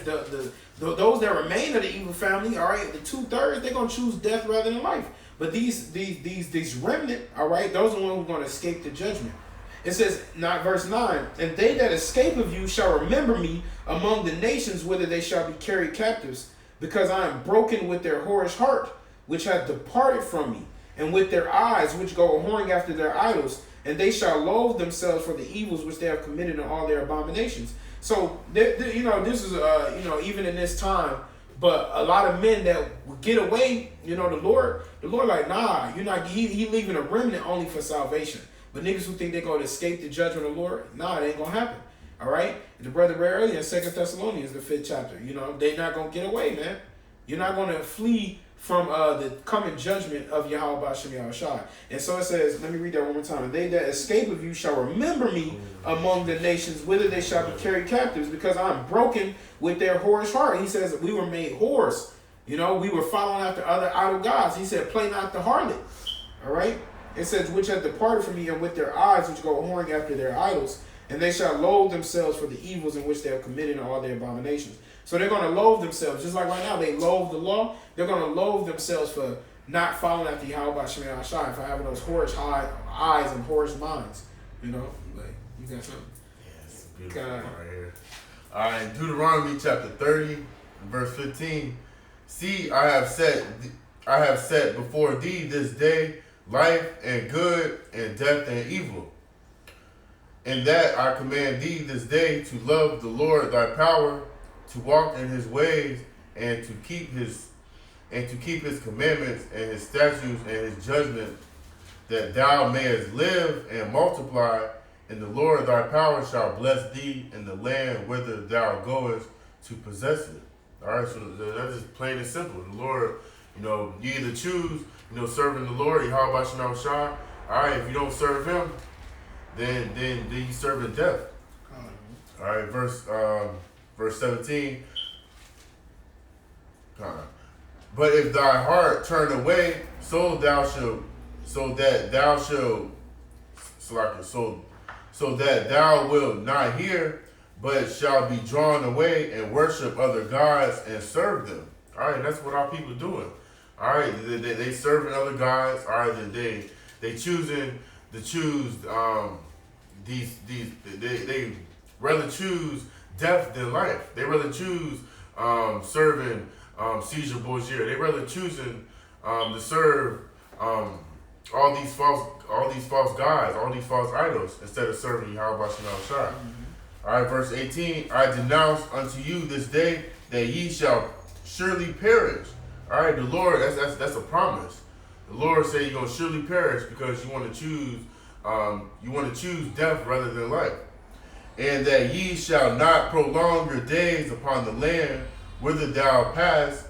those that remain of the evil family, all right, the 2/3, they're gonna choose death rather than life. But these remnant, all right, those are the ones who are gonna escape the judgment. It says, verse 9, "And they that escape of you shall remember me among the nations whither they shall be carried captives, because I am broken with their whorish heart, which hath departed from me, and with their eyes which go whoring after their idols, and they shall loathe themselves for the evils which they have committed in all their abominations." So, this is, even in this time, but a lot of men that would get away, the Lord like, nah, you're not, he leaving a remnant only for salvation. But niggas who think they're going to escape the judgment of the Lord, nah, it ain't going to happen. All right? The brother read earlier in 2 Thessalonians, the 5th chapter, they're not going to get away, man. You're not going to flee from the coming judgment of Yahweh B'Shem Yahushai. And so it says, let me read that one more time. "And they that escape of you shall remember me among the nations, whither they shall be carried captives, because I am broken with their whorish heart." He says, we were made whores. We were following after other idol gods. He said, "Play not the harlot." All right? It says, "Which have departed from me, and with their eyes which go whoring after their idols, and they shall loathe themselves for the evils in which they have committed in all their abominations." So they're going to loathe themselves. Just like right now, they loathe the law. They're going to loathe themselves for not following after Yahweh B'Shem Yahushai, for having those whorish eyes and whorish minds. Like, you got something? Yeah, it's a beautiful one right here. All right, Deuteronomy chapter 30, verse 15. "See, I have set before thee this day life and good, and death and evil. And that I command thee this day to love the Lord thy power, to walk in His ways, and to keep His commandments and His statutes and His judgments, that thou mayest live and multiply, and the Lord thy power shall bless thee in the land whither thou goest to possess it." All right, so that's just plain and simple. The Lord, you either choose, serving the Lord, Yahweh B'Shem Yahushai. All right, if you don't serve Him, then you serving death. All right, verse 17. But if thy heart turn away, so that thou wilt not hear, but shall be drawn away and worship other gods and serve them. All right, that's what our people doing. All right, they serving other gods. All right, they choosing to choose they rather choose death than life. They rather choose serving Caesar Borgia. They rather choosing to serve all these false gods, all these false idols, instead of serving Yahweh Shah. All right, verse 18. I denounce unto you this day that ye shall surely perish. All right, the Lord, that's a promise. The Lord said you're gonna surely perish because you want to choose death rather than life, and that ye shall not prolong your days upon the land whither thou pass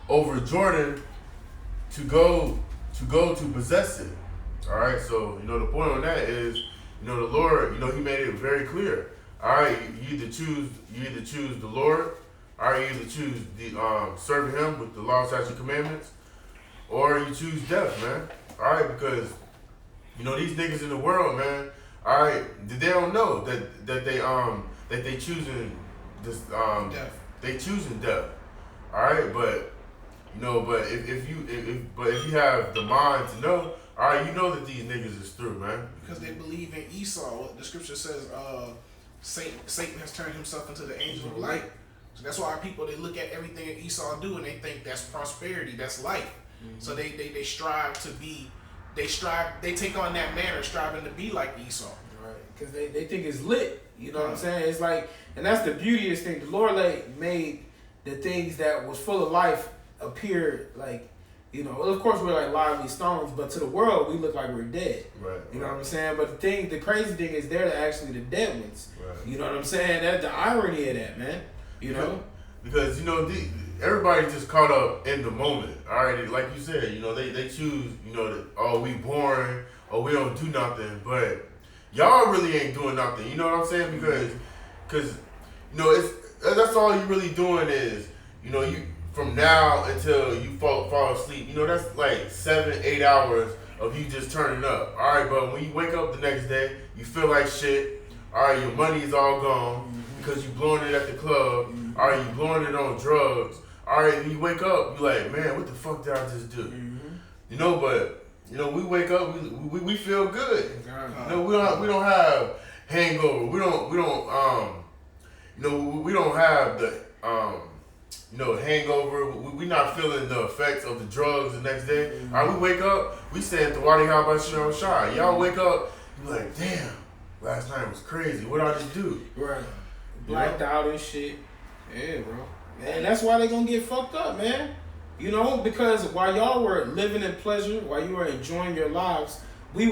over Jordan to go to possess it. All right, so the point on that is, the Lord, He made it very clear. All right, you either choose the Lord, all right, you either choose the serving Him with the law, statutes, and commandments, or you choose death, man. All right, because these niggas in the world, man. All right, they don't know that they choosing this Death. They choosing death. All right, but if you have the mind to know, all right, you know that these niggas is through, man. Because they believe in Esau. The scripture says Satan has turned himself into the angel of light. So that's why our people, they look at everything that Esau do and they think that's prosperity, that's life. So they strive to be, they take on that manner, striving to be like Esau. Right, because they think it's lit. You know what I'm saying? It's like, and that's the beautiest thing. The Lord made the things that was full of life appear like, of course we're like lively stones, but to the world we look like we're dead. Right. You know what I'm saying? But the crazy thing is they're actually the dead ones. Right. You know what I'm saying? That's the irony of that, man. Because everybody just caught up in the moment. All right, like you said, they choose, that, we boring, or we don't do nothing, but y'all really ain't doing nothing. You know what I'm saying? Because it's that's all you really doing is, you from now until you fall asleep. That's like 7-8 hours of you just turning up. All right, but when you wake up the next day, you feel like shit. All right, your money is all gone because you blowing it at the club. All right, you blowing it on drugs. All right, when you wake up, you like, man, what the fuck did I just do? But we wake up, we feel good. We don't have hangover. We don't have the hangover. We not feeling the effects of the drugs the next day. All right, we wake up, we say at the Wadi Habashir Shah. Y'all wake up, you like, damn, last night was crazy. What did I just do? Right. Blacked out and shit. Yeah, bro. And that's why they gonna get fucked up, man. Because while y'all were living in pleasure, while you were enjoying your lives, when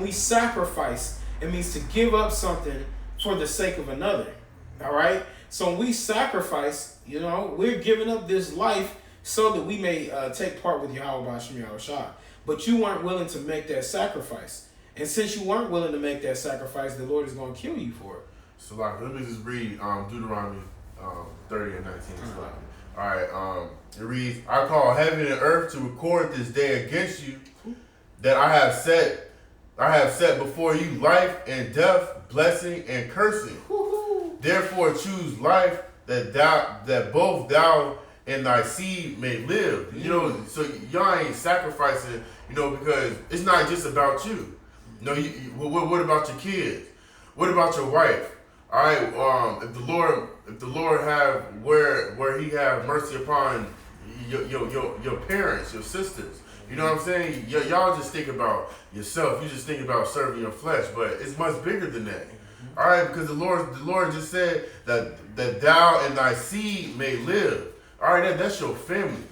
we sacrifice, it means to give up something for the sake of another. All right? So when we sacrifice, we're giving up this life so that we may take part with Yahweh Bashim Yahushua. But you weren't willing to make that sacrifice. And since you weren't willing to make that sacrifice, the Lord is going to kill you for it. So, let me just read Deuteronomy 30 and 19. All right, it reads, I call heaven and earth to record this day against you, that I have set before you life and death, blessing and cursing. Therefore choose life, that both thou and thy seed may live. So y'all ain't sacrificing, because it's not just about you. What about your kids? What about your wife? All right, if the Lord have where He have mercy upon your parents, your sisters, you know what I'm saying? Y'all just think about yourself. You just think about serving your flesh, but it's much bigger than that. All right, because the Lord just said that thou and thy seed may live. All right, that's your family.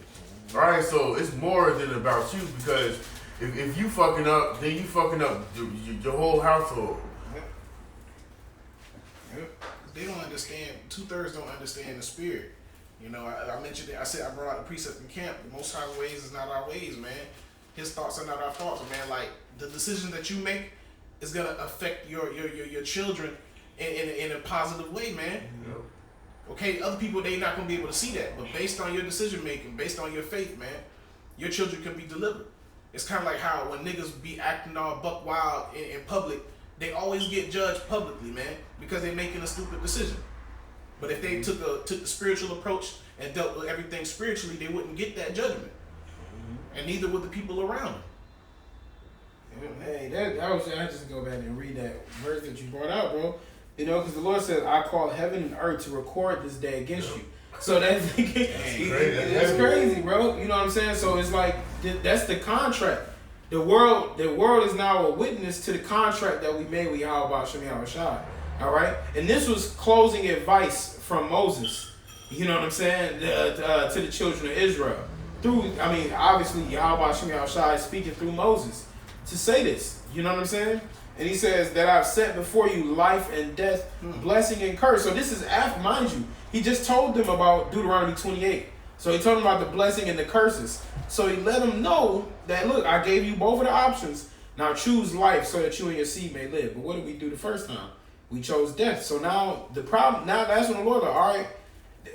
All right, so it's more than about you, because if you fucking up, then you fucking up your whole household. They don't understand. 2/3 don't understand the spirit. I mentioned it. I said I brought out the precept from camp. The Most High ways is not our ways, man. His thoughts are not our thoughts, man. Like the decisions that you make is gonna affect your children in a positive way, man. Okay, other people, they not going to be able to see that. But based on your decision making, based on your faith, man, your children can be delivered. It's kind of like how when niggas be acting all buck wild in public, they always get judged publicly, man, because they're making a stupid decision. But if they took the spiritual approach and dealt with everything spiritually, they wouldn't get that judgment. And neither would the people around them. Hey, I just go back and read that verse that you brought out, bro. You know, because the Lord says, I call heaven and earth to record this day against you. So that's crazy, bro. You know what I'm saying? So it's like, that's the contract. The world is now a witness to the contract that we made with Yahweh Shem Yahushai. All right? And this was closing advice from Moses. You know what I'm saying? To the children of Israel. Obviously, Yahweh Shem Yahushai is speaking through Moses to say this. You know what I'm saying? And he says that I've set before you life and death, blessing and curse. So this is after, mind you, he just told them about Deuteronomy 28. So he told them about the blessing and the curses. So he let them know that, look, I gave you both of the options. Now choose life so that you and your seed may live. But what did we do the first time? We chose death. So now that's when the Lord, like, all right,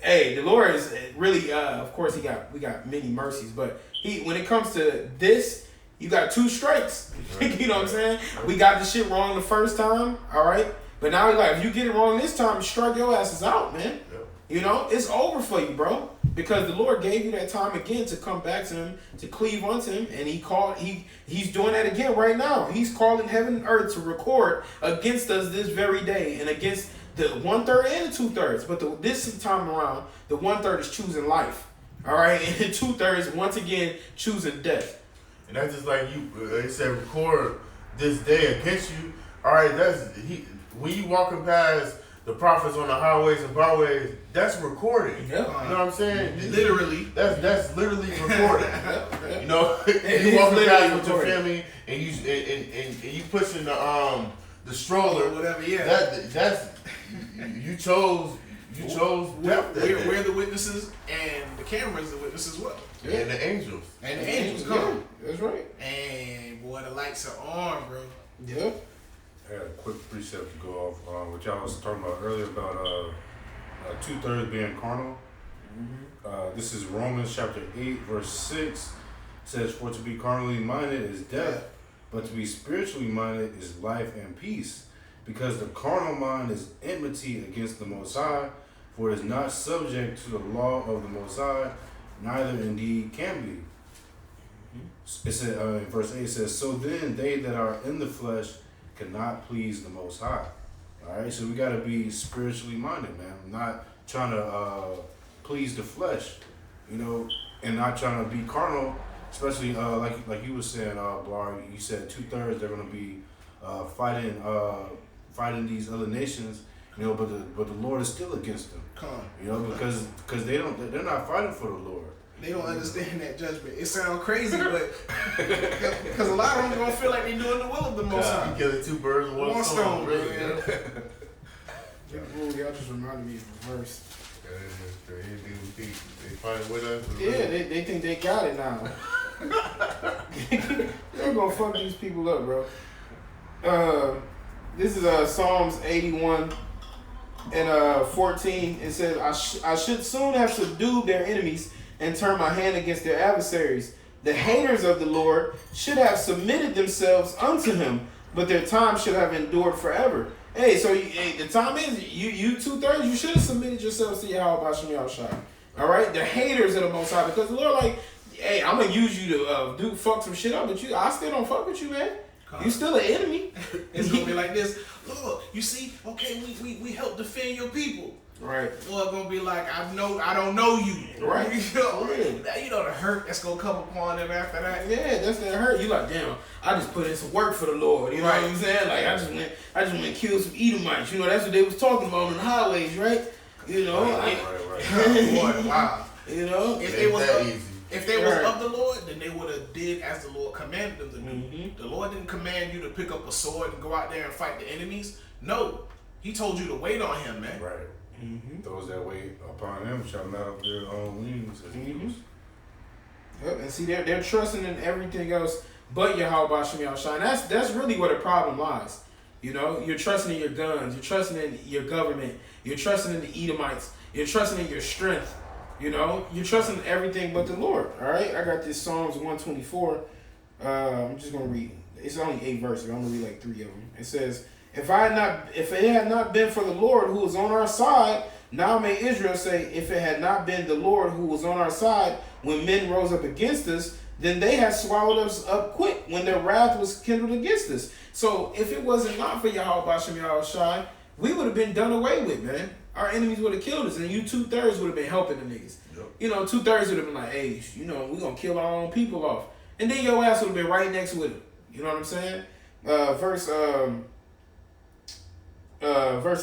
hey, the Lord is really, of course, we got many mercies, but when it comes to this, you got 2 strikes. You know what I'm saying? We got the shit wrong the first time, all right? But now he's like, if you get it wrong this time, strike your asses out, man. Yep. You know, it's over for you, bro. Because the Lord gave you that time again to come back to him, to cleave unto him, and he's doing that again right now. He's calling heaven and earth to record against us this very day, and against the 1/3 and the 2/3. But this time around, the 1/3 is choosing life, all right? And the 2/3, once again, choosing death. And that's just like they said, record this day against you. All right, when you walking past the prophets on the highways and byways, that's recorded. Yeah. You know what I'm saying? Literally. That's literally recorded. You know, you walking past with your family and you pushing the stroller, or whatever. Yeah. That's you chose death. We're the witnesses, and the camera's the witness as well. Yeah. And the angels. And the angels come. Yeah, that's right. And boy, the lights are on, bro. Yep. I had a quick precept to go off what y'all was talking about earlier about 2/3 being carnal. This is Romans chapter 8 verse 6. It says, for to be carnally minded is death, but to be spiritually minded is life and peace. Because the carnal mind is enmity against the Most High, for it is not subject to the law of the Most High, neither indeed can be. It said in verse 8, it says, so then they that are in the flesh cannot please the Most High. All right, so we got to be spiritually minded, man. Not trying to please the flesh, you know, and not trying to be carnal, especially like you were saying, Blar, you said 2/3 they're going to be fighting these other nations, you know, but the Lord is still against them. You know, because they're not fighting for the Lord. They don't understand that judgment. It sounds crazy, but because a lot of them don't feel like they're doing the will of the Most High. You killing 2 birds with one stone, really. Y'all just reminded me of a verse. They fighting with us. Yeah, they think they got it now. They're gonna fuck these people up, bro. This is Psalms 81 and 14. It says, I should soon have subdued their enemies and turned my hand against their adversaries. The haters of the Lord should have submitted themselves unto him, but their time should have endured forever. Hey, so the time is, you 2/3, you should have submitted yourselves to Yahweh Shem Yahushai. All right? The haters of the Most High, because the Lord like, hey, I'm going to use you to fuck some shit up, but I still don't fuck with you, man. You still an enemy. It's gonna be like this. Look, you see, okay, we help defend your people. Right. Lord gonna be like, I don't know you. Right. You know the hurt that's gonna come upon them after that. Yeah, that's the hurt. You like, damn, I just put in some work for the Lord. You know what I'm saying? Like I just went and killed some Edomites. You know, that's what they was talking about on the highways, right? You know. Right. Boy, wow. You know, if they was easy. If they was of the Lord, then they would have did as the Lord commanded them to do. Mm-hmm. The Lord didn't command you to pick up a sword and go out there and fight the enemies. No, He told you to wait on Him, man. Right. Mm-hmm. Those that wait upon Him shall mount up their own wings as eagles. Yep, and see, they're trusting in everything else but Yahweh Shem Yahushai. And that's really where the problem lies. You know, you're trusting in your guns, you're trusting in your government, you're trusting in the Edomites, you're trusting in your strength. You know, you're trusting in everything but the Lord. All right, I got this Psalms 124. I'm just gonna read. It's only 8 verses. I'm gonna read like 3 of them. It says, if it had not been for the Lord who was on our side, now may Israel say, if it had not been the Lord who was on our side when men rose up against us, then they had swallowed us up quick when their wrath was kindled against us. So if it wasn't not for Yahweh Bashem Yahushai, we would have been done away with, man. Our enemies would have killed us, and you 2/3 would have been helping the niggas. Yep. You know, 2/3 would have been like, hey, you know, we gonna kill our own people off. And then your ass would have been right next with it. You know what I'm saying? Verse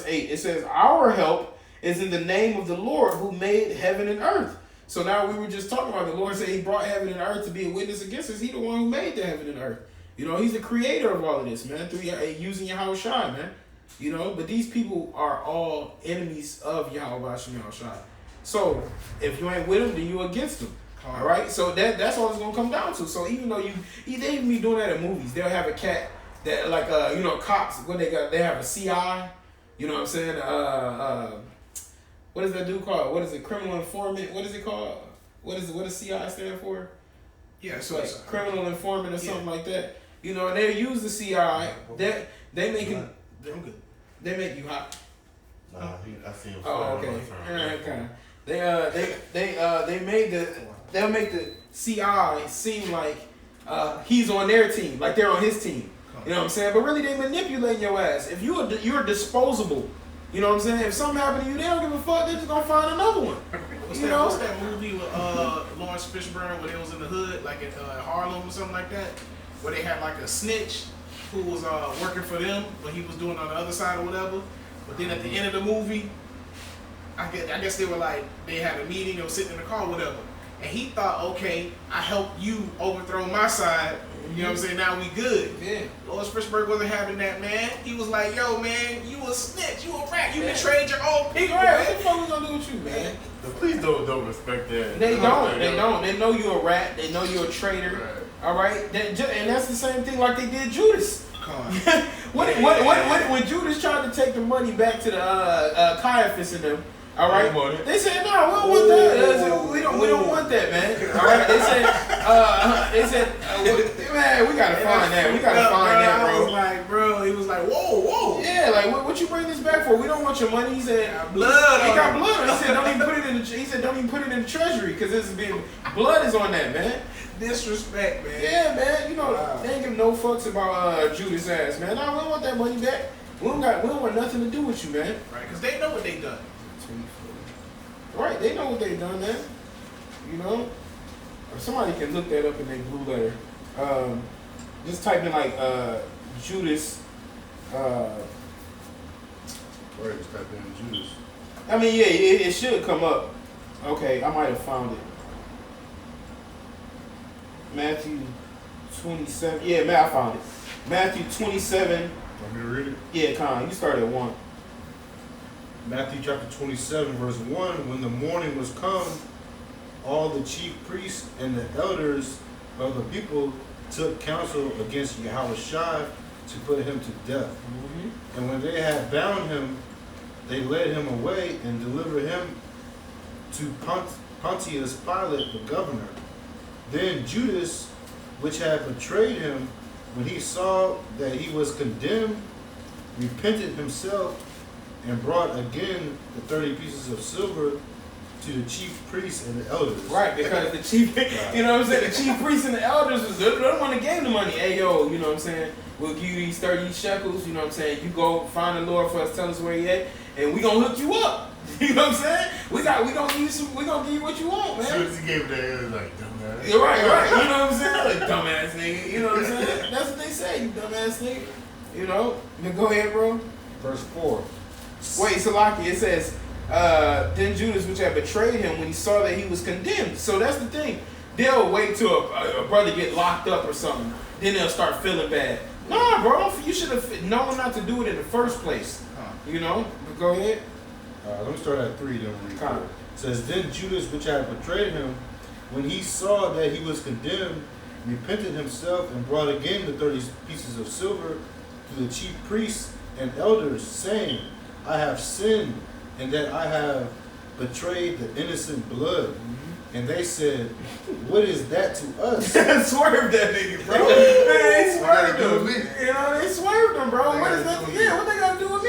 8, it says, our help is in the name of the Lord who made heaven and earth. So now we were just talking about the Lord said he brought heaven and earth to be a witness against us. He the one who made the heaven and earth. You know, he's the creator of all of this, man, through using Yahweh Shai, man. You know, but these people are all enemies of Yahweh Bashem Yahushai. So if you ain't with them, then you against them. All right, so that's all it's gonna come down to. So even though they even be doing that in movies, they'll have a cat that like you know, cops, what they got, they have a CI, you know what I'm saying? What is that dude called? What is it? Criminal informant? What is it called? What does CI stand for? Yeah, It's like criminal informant or something like that. You know, and they use the CI. They make it. I'm good. They make you hot. Nah, I see him. Oh, okay. Okay. They'll make the CI seem like he's on their team, like they're on his team. You know what I'm saying? But really, they manipulate your ass. If you're disposable, you know what I'm saying? If something happened to you, they don't give a fuck. They're just gonna find another one. What's that movie with Lawrence Fishburne where they was in the hood, like in Harlem or something like that, where they had like a snitch who was working for them, but he was doing on the other side or whatever. But then at the end of the movie, I guess they were like, they had a meeting or sitting in the car or whatever. And he thought, okay, I helped you overthrow my side. You know what I'm saying? Now we good. Yeah. Lawrence Fishburne wasn't having that, man. He was like, yo, man, you a snitch. You a rat. You betrayed your own people, Right, what man. the fuck we gonna do with you, man? Please don't respect that. They don't. They know you're a rat. They know you're a traitor. Right. All right. And that's the same thing like they did Judas. Come on. When Judas tried to take the money back to the Caiaphas and them, all right, they said no, we don't want that. We don't want that, man. All right, they said, man, we gotta find that. We gotta find that, bro. He was like, whoa. Yeah, like what you bring this back for? We don't want your money. He said, Blood. He got blood. He said, don't even put it in the. He said, don't even put it in the treasury because this is being blood is on that, man. Disrespect, man. Yeah, man. You know they ain't give no fucks about Judas ass, man. No, we don't want that money back. We don't want nothing to do with you, man. Right, because they know what they done. Right, they know what they done, man. You know, or somebody can look that up in their blue letter. Just type in like Judas. Right, just type in Judas. I mean, yeah, it should come up. Okay, I might have found it. Matthew 27. Yeah, man, I found it. Matthew 27. Want me to read it? Yeah, Con, you start at 1. Matthew chapter 27, verse 1. When the morning was come, all the chief priests and the elders of the people took counsel against Yahushua to put him to death. Mm-hmm. And when they had bound him, they led him away and delivered him to Pontius Pilate, the governor. Then Judas, which had betrayed him, when he saw that he was condemned, repented himself and brought again the 30 pieces of silver to the chief priests and the elders. Right, because the chief, you know what I'm saying, the chief priests and the elders was the one that gave the money. Hey, yo, you know what I'm saying, we'll give you these 30 shekels, you know what I'm saying, you go find the Lord for us, tell us where he at, and we gonna hook you up. You know what I'm saying? We gonna give you some, we gonna give you what you want, man. As soon as he gave it that, it was like, dumbass. You're right. You know what I'm saying? Like, dumbass nigga. You know what I'm saying? That's what they say, you dumbass nigga. You know? Then go ahead, bro. Verse 4. Wait, Salaki, it says, then Judas, which had betrayed him, when he saw that he was condemned. So that's the thing. They'll wait till a brother get locked up or something. Then they'll start feeling bad. Nah, bro, you should have known not to do it in the first place. You know? But go ahead. Let me start at 3, then we'll read 4. Come. It says, then Judas, which had betrayed him, when he saw that he was condemned, repented himself and brought again the 30 pieces of silver to to the chief priests and elders, saying, I have sinned, and that I have betrayed the innocent blood. And they said, what is that to us? Swerve that nigga, bro. They swerved do him. with me? You know, they swerved him, bro. They What is gotta that? do with Yeah, me. what they got to do with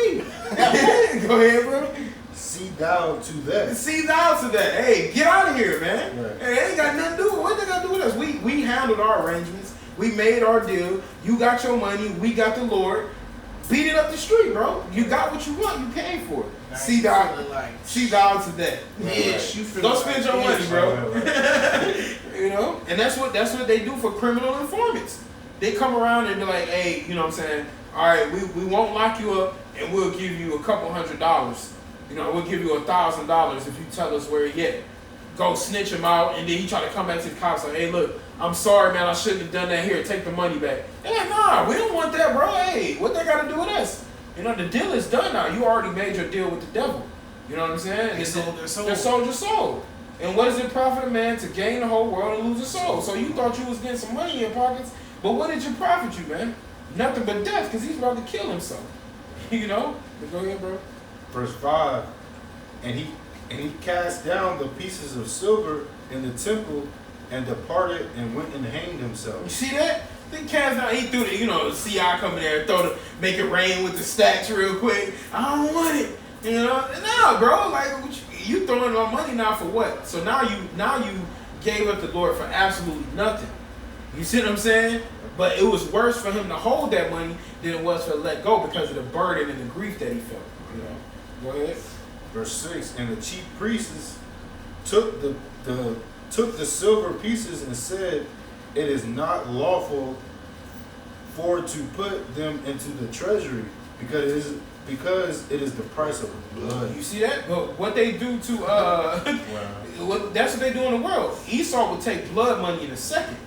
me? Go ahead, bro. See thou to that. See out to that. Hey, get out of here, man. Right. Hey, they ain't got nothing to do with what they got to do with us. We handled our arrangements. We made our deal. You got your money. We got the Lord. Beat it up the street, bro. You got what you want. You came for it. Now See you thou. feeling like, See thou to that. bitch, you feel Don't like spend your money, bitch. bro. Right. You know, and that's what they do for criminal informants. They come around and be like, hey, you know what I'm saying? All right, we won't lock you up, and we'll give you a couple $100. You know, we'll give you $1,000 if you tell us where he at. Go snitch him out, and then he try to come back to the cops like, hey, look, I'm sorry, man, I shouldn't have done that. Here, take the money back. They're like, nah, we don't want that, bro. Hey, what they got to do with us? You know, the deal is done now. You already made your deal with the devil. You know what I'm saying? They sold their soul. They sold your soul. And what does it profit a man to gain the whole world and lose his soul? So you thought you was getting some money in your pockets, but what did it profit you, man? Nothing but death, because he's about to kill himself. You know? But go ahead, bro. Verse 5, and he cast down the pieces of silver in the temple and departed and went and hanged You himself. see that? They cast down, he threw the, you know, the CI coming there and make it rain with the stacks real quick. I don't want it. You know? Nah, bro, like, you throwing our money now for what? So now you gave up the Lord for absolutely nothing. You see what I'm saying? But it was worse for him to hold that money than it was for to let go because of the burden and the grief that he felt. You know? Go ahead. Verse 6, and the chief priests took the silver pieces and said, it is not lawful for to put them into the treasury because it is the price of blood. You see that? But what they do to that's what they do in the world. Esau would take blood money in a second.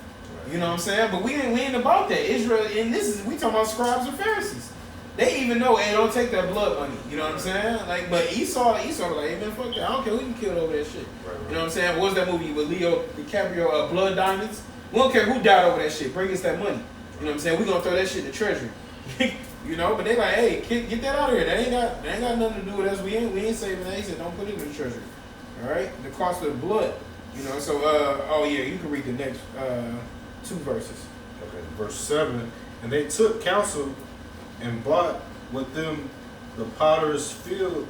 You know what I'm saying? But we ain't about that. Israel, and we talking about scribes and Pharisees. They even know, hey, don't take that blood money. You know what I'm saying? Like, but Esau was like, hey man, fuck that. I don't care who you killed over that shit. You know what I'm saying? What was that movie with Leo DiCaprio, Blood Diamonds? We don't care who died over that shit. Bring us that money. You know what I'm saying? We gonna throw that shit in the treasury. You know, but they like, hey, kid, get that out of here. That ain't got nothing to do with us. We ain't saving that. He said, don't put it in the treasury. All right, the cost of the blood. You know, so oh yeah, you can read the next 2 verses. Okay, verse 7, and they took counsel and bought with them the potter's field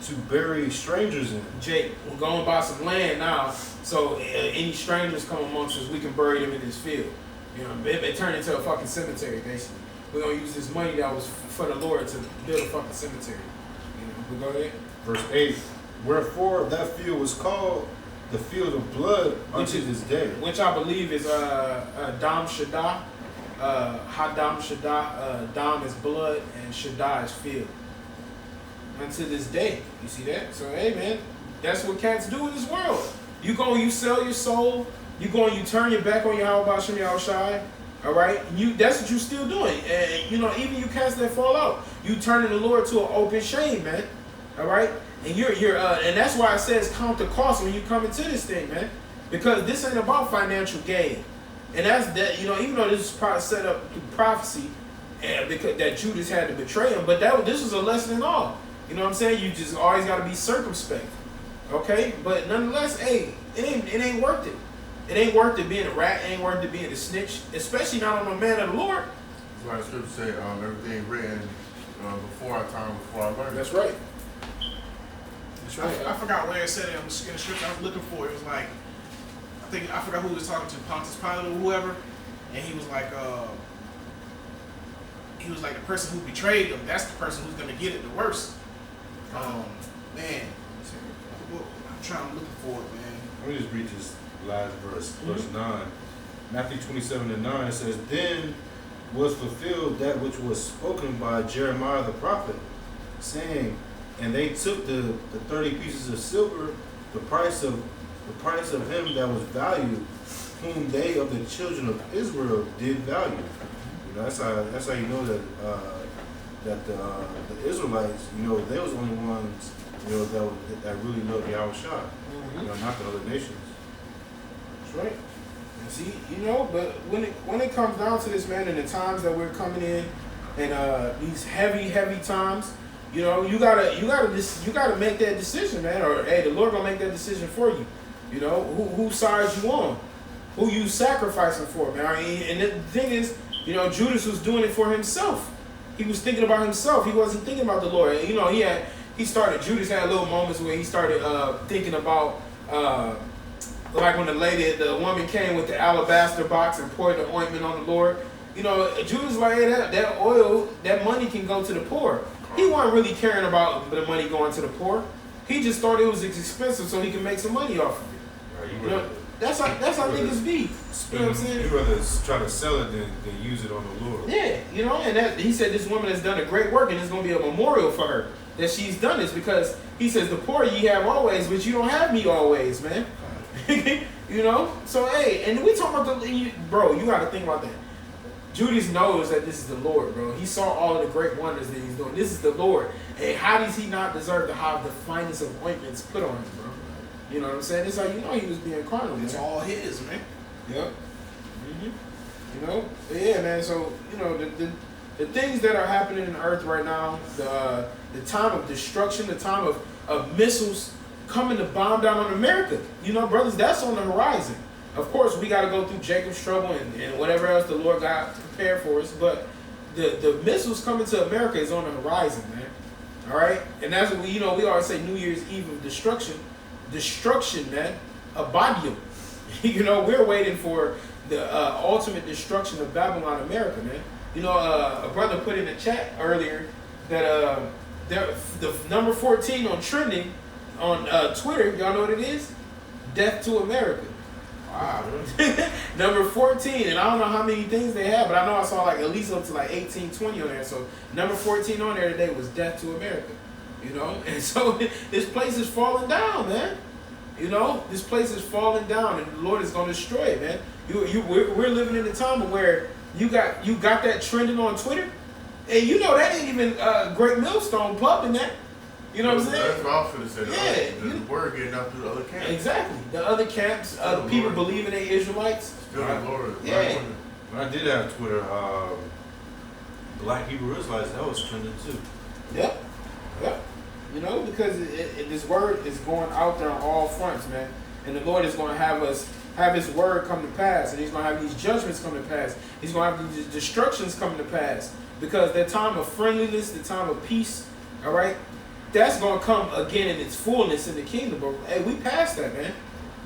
to bury strangers in. Jake, we're going to buy some land now, so any strangers come amongst us, we can bury them in this field. You know, it turned into a fucking cemetery, basically. We're going to use this money that was for the Lord to build a fucking cemetery. You know, but go ahead. Verse 8, wherefore that field was called the field of blood unto this day. Which I believe is Dam Shaddai. Hadam Shaddai. Dam is blood and Shaddai is field. Unto this day. You see that? So, hey, man, that's what cats do in this world. You go and you sell your soul. You go and you turn your back on your Yahweh Shem Yahushai. All right? That's what you're still doing. And, you know, even you cast that fall out. You turning the Lord to an open shame, man. All right? And and that's why it says count the cost when you come into this thing, man. Because this ain't about financial gain. And that's that, you know, even though this is probably set up through prophecy, and because that Judas had to betray him, but this was a lesson in all. You know what I'm saying? You just always got to be circumspect. Okay? But nonetheless, hey, it ain't worth it. It ain't worth it being a rat. It ain't worth it being a snitch. Especially not on a man of the Lord. That's why the scripture say everything written before our time, before our learning. That's right. That's right. I forgot where it said it. I was in the scripture I was looking for. It was like, I forgot who he was talking to, Pontius Pilate or whoever, and he was like the person who betrayed him. That's the person who's gonna get it the worst. Man, I'm trying to look for it, man. Let me just read this last verse, verse 9. Matthew 27:9 it says, then was fulfilled that which was spoken by Jeremiah the prophet, saying, and they took the 30 pieces of silver, the price of him that was valued, whom they of the children of Israel did value. You know, that's how you know that the Israelites, you know, they was the only ones, you know, that really loved Yahushua. You know, not the other nations. That's right. And see, you know, but when it comes down to this, man, in the times that we're coming in, and these heavy times, you know, you gotta make that decision, man. Or hey, the Lord gonna make that decision for you. You know, who side you on, who you sacrificing for, man. I mean, and the thing is, you know, Judas was doing it for himself. He was thinking about himself. He wasn't thinking about the Lord. You know, Judas had little moments where he started thinking about, like when the woman came with the alabaster box and poured the ointment on the Lord. You know, Judas like, hey, that oil, that money can go to the poor. He wasn't really caring about the money going to the poor. He just thought it was expensive so he can make some money off of it. Right, You know, that's how niggas be. You know what I'm saying? You rather try to sell it than use it on the Lord. Yeah, you know, and that he said this woman has done a great work, and it's going to be a memorial for her that she's done this, because he says the poor ye have always, but you don't have me always, man. You know, so hey, and we talking about bro. You got to think about that. Judas knows that this is the Lord, bro. He saw all of the great wonders that he's doing. This is the Lord. Hey, how does he not deserve to have the finest of ointments put on him, bro? You know what I'm saying? It's like, you know, he was being carnal. It's man. all his, man. Yep. You know, yeah, man. So you know the things that are happening in the earth right now, the time of destruction, the time of missiles coming to bomb down on America. You know, brothers, that's on the horizon. Of course, we got to go through Jacob's trouble and whatever else the Lord got prepared for us. But the missiles coming to America is on the horizon, man. All right, and that's what we always say New Year's Eve of destruction, man, abadium. You know, we're waiting for the ultimate destruction of Babylon, America, man. You know, a brother put in the chat earlier that the number 14 on trending on Twitter, y'all know what it is? Death to America. Wow. Number 14, and I don't know how many things they have, but I know I saw like at least up to like 18, 20 on there. So number 14 on there today was Death to America. You know, and so this place is falling down, man. You know, this place is falling down, and the Lord is going to destroy it, man. We're living in a time where you got that trending on Twitter, and you know that ain't even Great Millstone pumping that. You know what I'm saying? That's what I was going to say. Yeah, The word getting out through the other camps. Exactly. The other camps, the people believing they Israelites. Still the Lord. Yeah. When I did have Twitter, Black Hebrew Israelites, that was trending too. Yep. You know, because this word is going out there on all fronts, man. And the Lord is going to have his word come to pass. And he's going to have these judgments come to pass. He's going to have these destructions come to pass. Because that time of friendliness, the time of peace, all right, that's going to come again in its fullness in the kingdom. But hey, we passed that, man.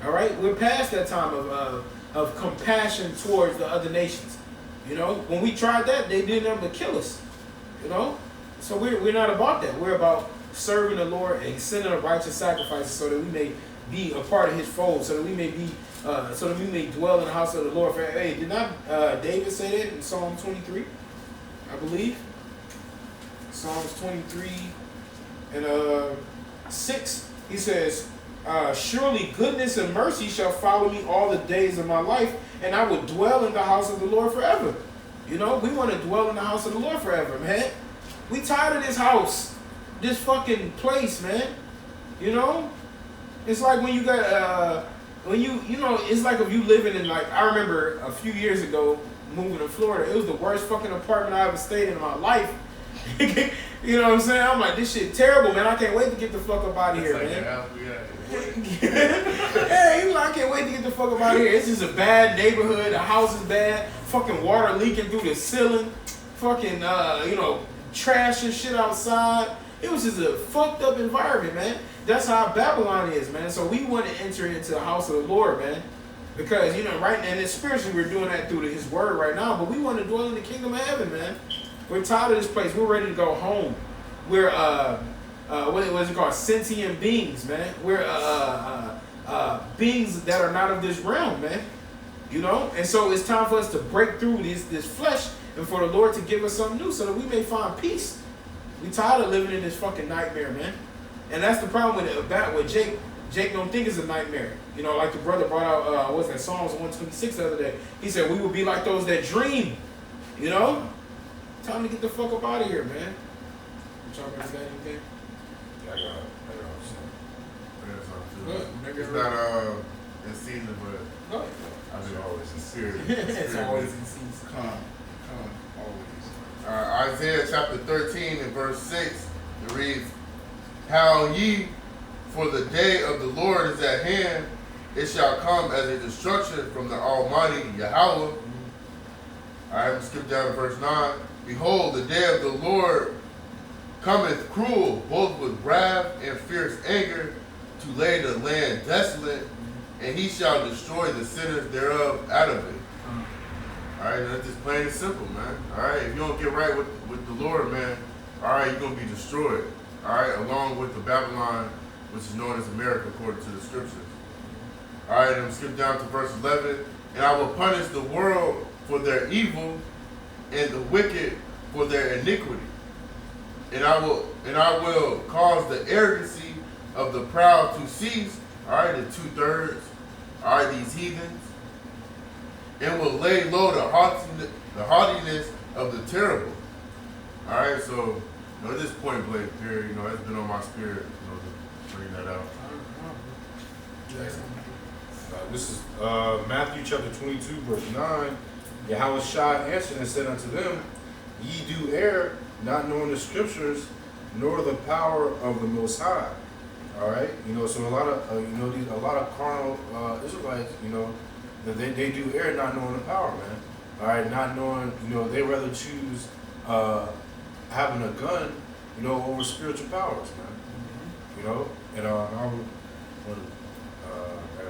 All right? We're past that time of compassion towards the other nations. You know, when we tried that, they did nothing but kill us. You know? So we're not about that. We're about serving the Lord and sending a righteous sacrifice so that we may be a part of his fold, so that we may dwell in the house of the Lord forever. Hey, did not David say that in Psalm 23? I believe. Psalms 23 and 6. He says, surely goodness and mercy shall follow me all the days of my life, and I will dwell in the house of the Lord forever. You know, we want to dwell in the house of the Lord forever, man. We tired of this house. This fucking place, man. You know? It's like when you got, you know, it's like if you living in, like, I remember a few years ago moving to Florida, it was the worst fucking apartment I ever stayed in my life. You know what I'm saying? I'm like, this shit terrible, man. I can't wait to get the fuck up out of here, like man. Yeah, he was like, I can't wait to get the fuck up out of here. It's just a bad neighborhood. The house is bad. Fucking water leaking through the ceiling. Fucking, you know, trash and shit outside. It was just a fucked up environment, man. That's how Babylon is, man. So we want to enter into the house of the Lord, man. Because, you know, right now, and spiritually we're doing that through his word right now, but we want to dwell in the kingdom of heaven, man. We're tired of this place. We're ready to go home. We're, what is it called? Sentient beings, man. We're beings that are not of this realm, man. You know? And so it's time for us to break through this flesh and for the Lord to give us something new so that we may find peace. We tired of living in this fucking nightmare, man. And that's the problem with Jake. Jake don't think it's a nightmare. You know, like the brother brought out, what's that, Psalms 126 the other day. He said, we will be like those that dream. You know? Time to get the fuck up out of here, man. You talking about that anything? I got It's not in season, but Go I mean always in spirit. it's always in season. Come, always. I Isaiah chapter 13 and verse 6, it reads, How ye, for the day of the Lord is at hand, it shall come as a destruction from the Almighty Yahweh. Alright, we'll skip down to verse 9. Behold, the day of the Lord cometh cruel, both with wrath and fierce anger, to lay the land desolate, and he shall destroy the sinners thereof out of it. Alright, that's just plain and simple, man. Alright, if you don't get right with the Lord, man, alright, you're going to be destroyed. Alright, along with the Babylon, which is known as America according to the scriptures. Alright, and skip down to verse 11. And I will punish the world for their evil, and the wicked for their iniquity. And I will cause the arrogancy of the proud to cease. Alright, the 2/3. Alright, these heathens. And will lay low the haughtiness of the terrible. Alright, so this point blank period, it's been on my spirit, to bring that out. This is Matthew chapter 22, verse 9. Yahweh Shai answered and said unto them, Ye do err, not knowing the scriptures, nor the power of the Most High. All right, so a lot of carnal Israelites, that they do err, not knowing the power, man. All right, not knowing, they rather choose having a gun, over spiritual powers, man. And I got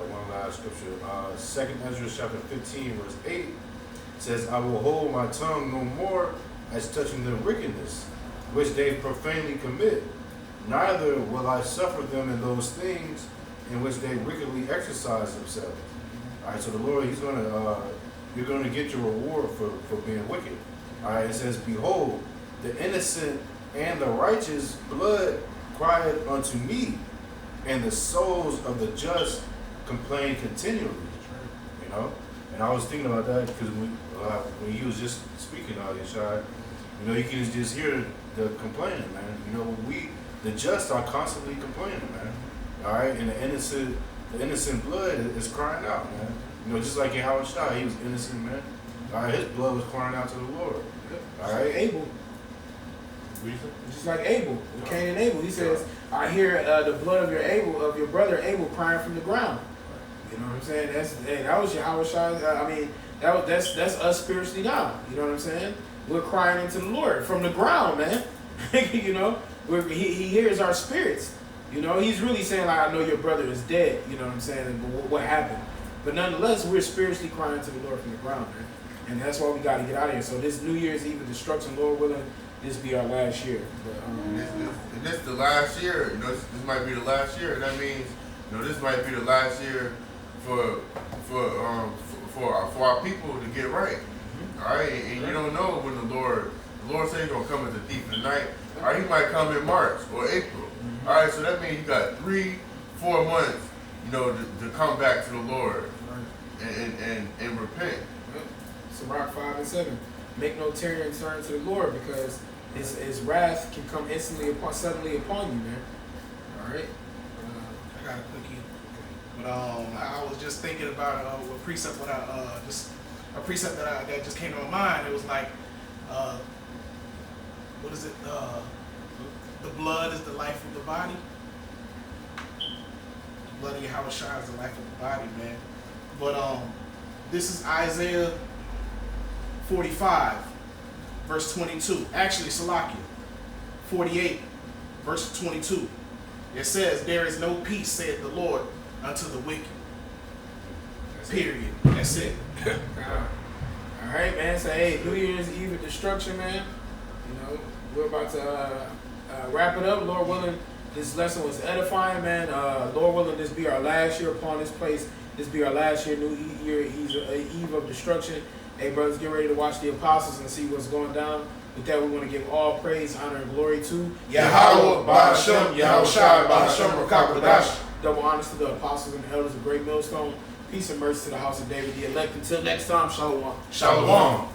one last scripture. 2 Ezra chapter 15, verse 8 says, I will hold my tongue no more as touching their wickedness, which they profanely commit. Neither will I suffer them in those things in which they wickedly exercise themselves. All right, so the Lord, you're going to get your reward for being wicked. All right, it says, Behold, the innocent and the righteous blood crieth unto me, and the souls of the just complain continually. And I was thinking about that because when you was just speaking out here, Shai, you can just hear the complaining, man. We, the just, are constantly complaining, man. All right, and the innocent blood is crying out, man. Just like Yahweh Shai, he was innocent, man. All right, his blood was crying out to the Lord. All right, Abel. Just like Abel, Cain and Abel. He says, I hear the blood of your brother Abel crying from the ground. You know what I'm saying? That was Yahweh Shai. That's us spiritually now. You know what I'm saying? We're crying into the Lord from the ground, man. He hears our spirits. He's really saying, like, I know your brother is dead. You know what I'm saying? But what happened? But nonetheless, we're spiritually crying to the Lord from the ground, man. And that's why we got to get out of here. So this New Year's Eve of destruction, Lord willing, this be our last year. But, this the last year. This might be the last year. And that means, this might be the last year for our people to get right. All right, and you don't know when the Lord said he's gonna come as a thief in the night. All right, he might come in March or April. All right, so that means you got 3-4 months, to come back to the Lord and repent. Sirach 5 and 7. Make no tarrying and turn to the Lord, because his wrath can come suddenly upon you, man. All right. I got a quickie. But I was just thinking about a precept that just came to my mind. It was like, what is it? The blood is the life of the body. The blood of Yahweh Shai is the life of the body, man. But this is Isaiah 45, verse 22. Actually, Salakia 48, verse 22. It says, There is no peace, saith the Lord, unto the wicked. Period. That's it. All right, man. So, hey, New Year's Eve of destruction, man. We're about to wrap it up. Lord willing, this lesson was edifying, man. Lord willing, this be our last year upon this place. This be our last year, New Year Eve of destruction. Hey, brothers, get ready to watch the apostles and see what's going down. With that, we want to give all praise, honor, and glory to Yahweh, Ba'ashem, Yahweh Shai, Ba'ashem, Rakakadash. Double honors to the apostles and the elders of Great Millstone. Peace and mercy to the house of David, the elect. Until next time, Shalom. Shalom.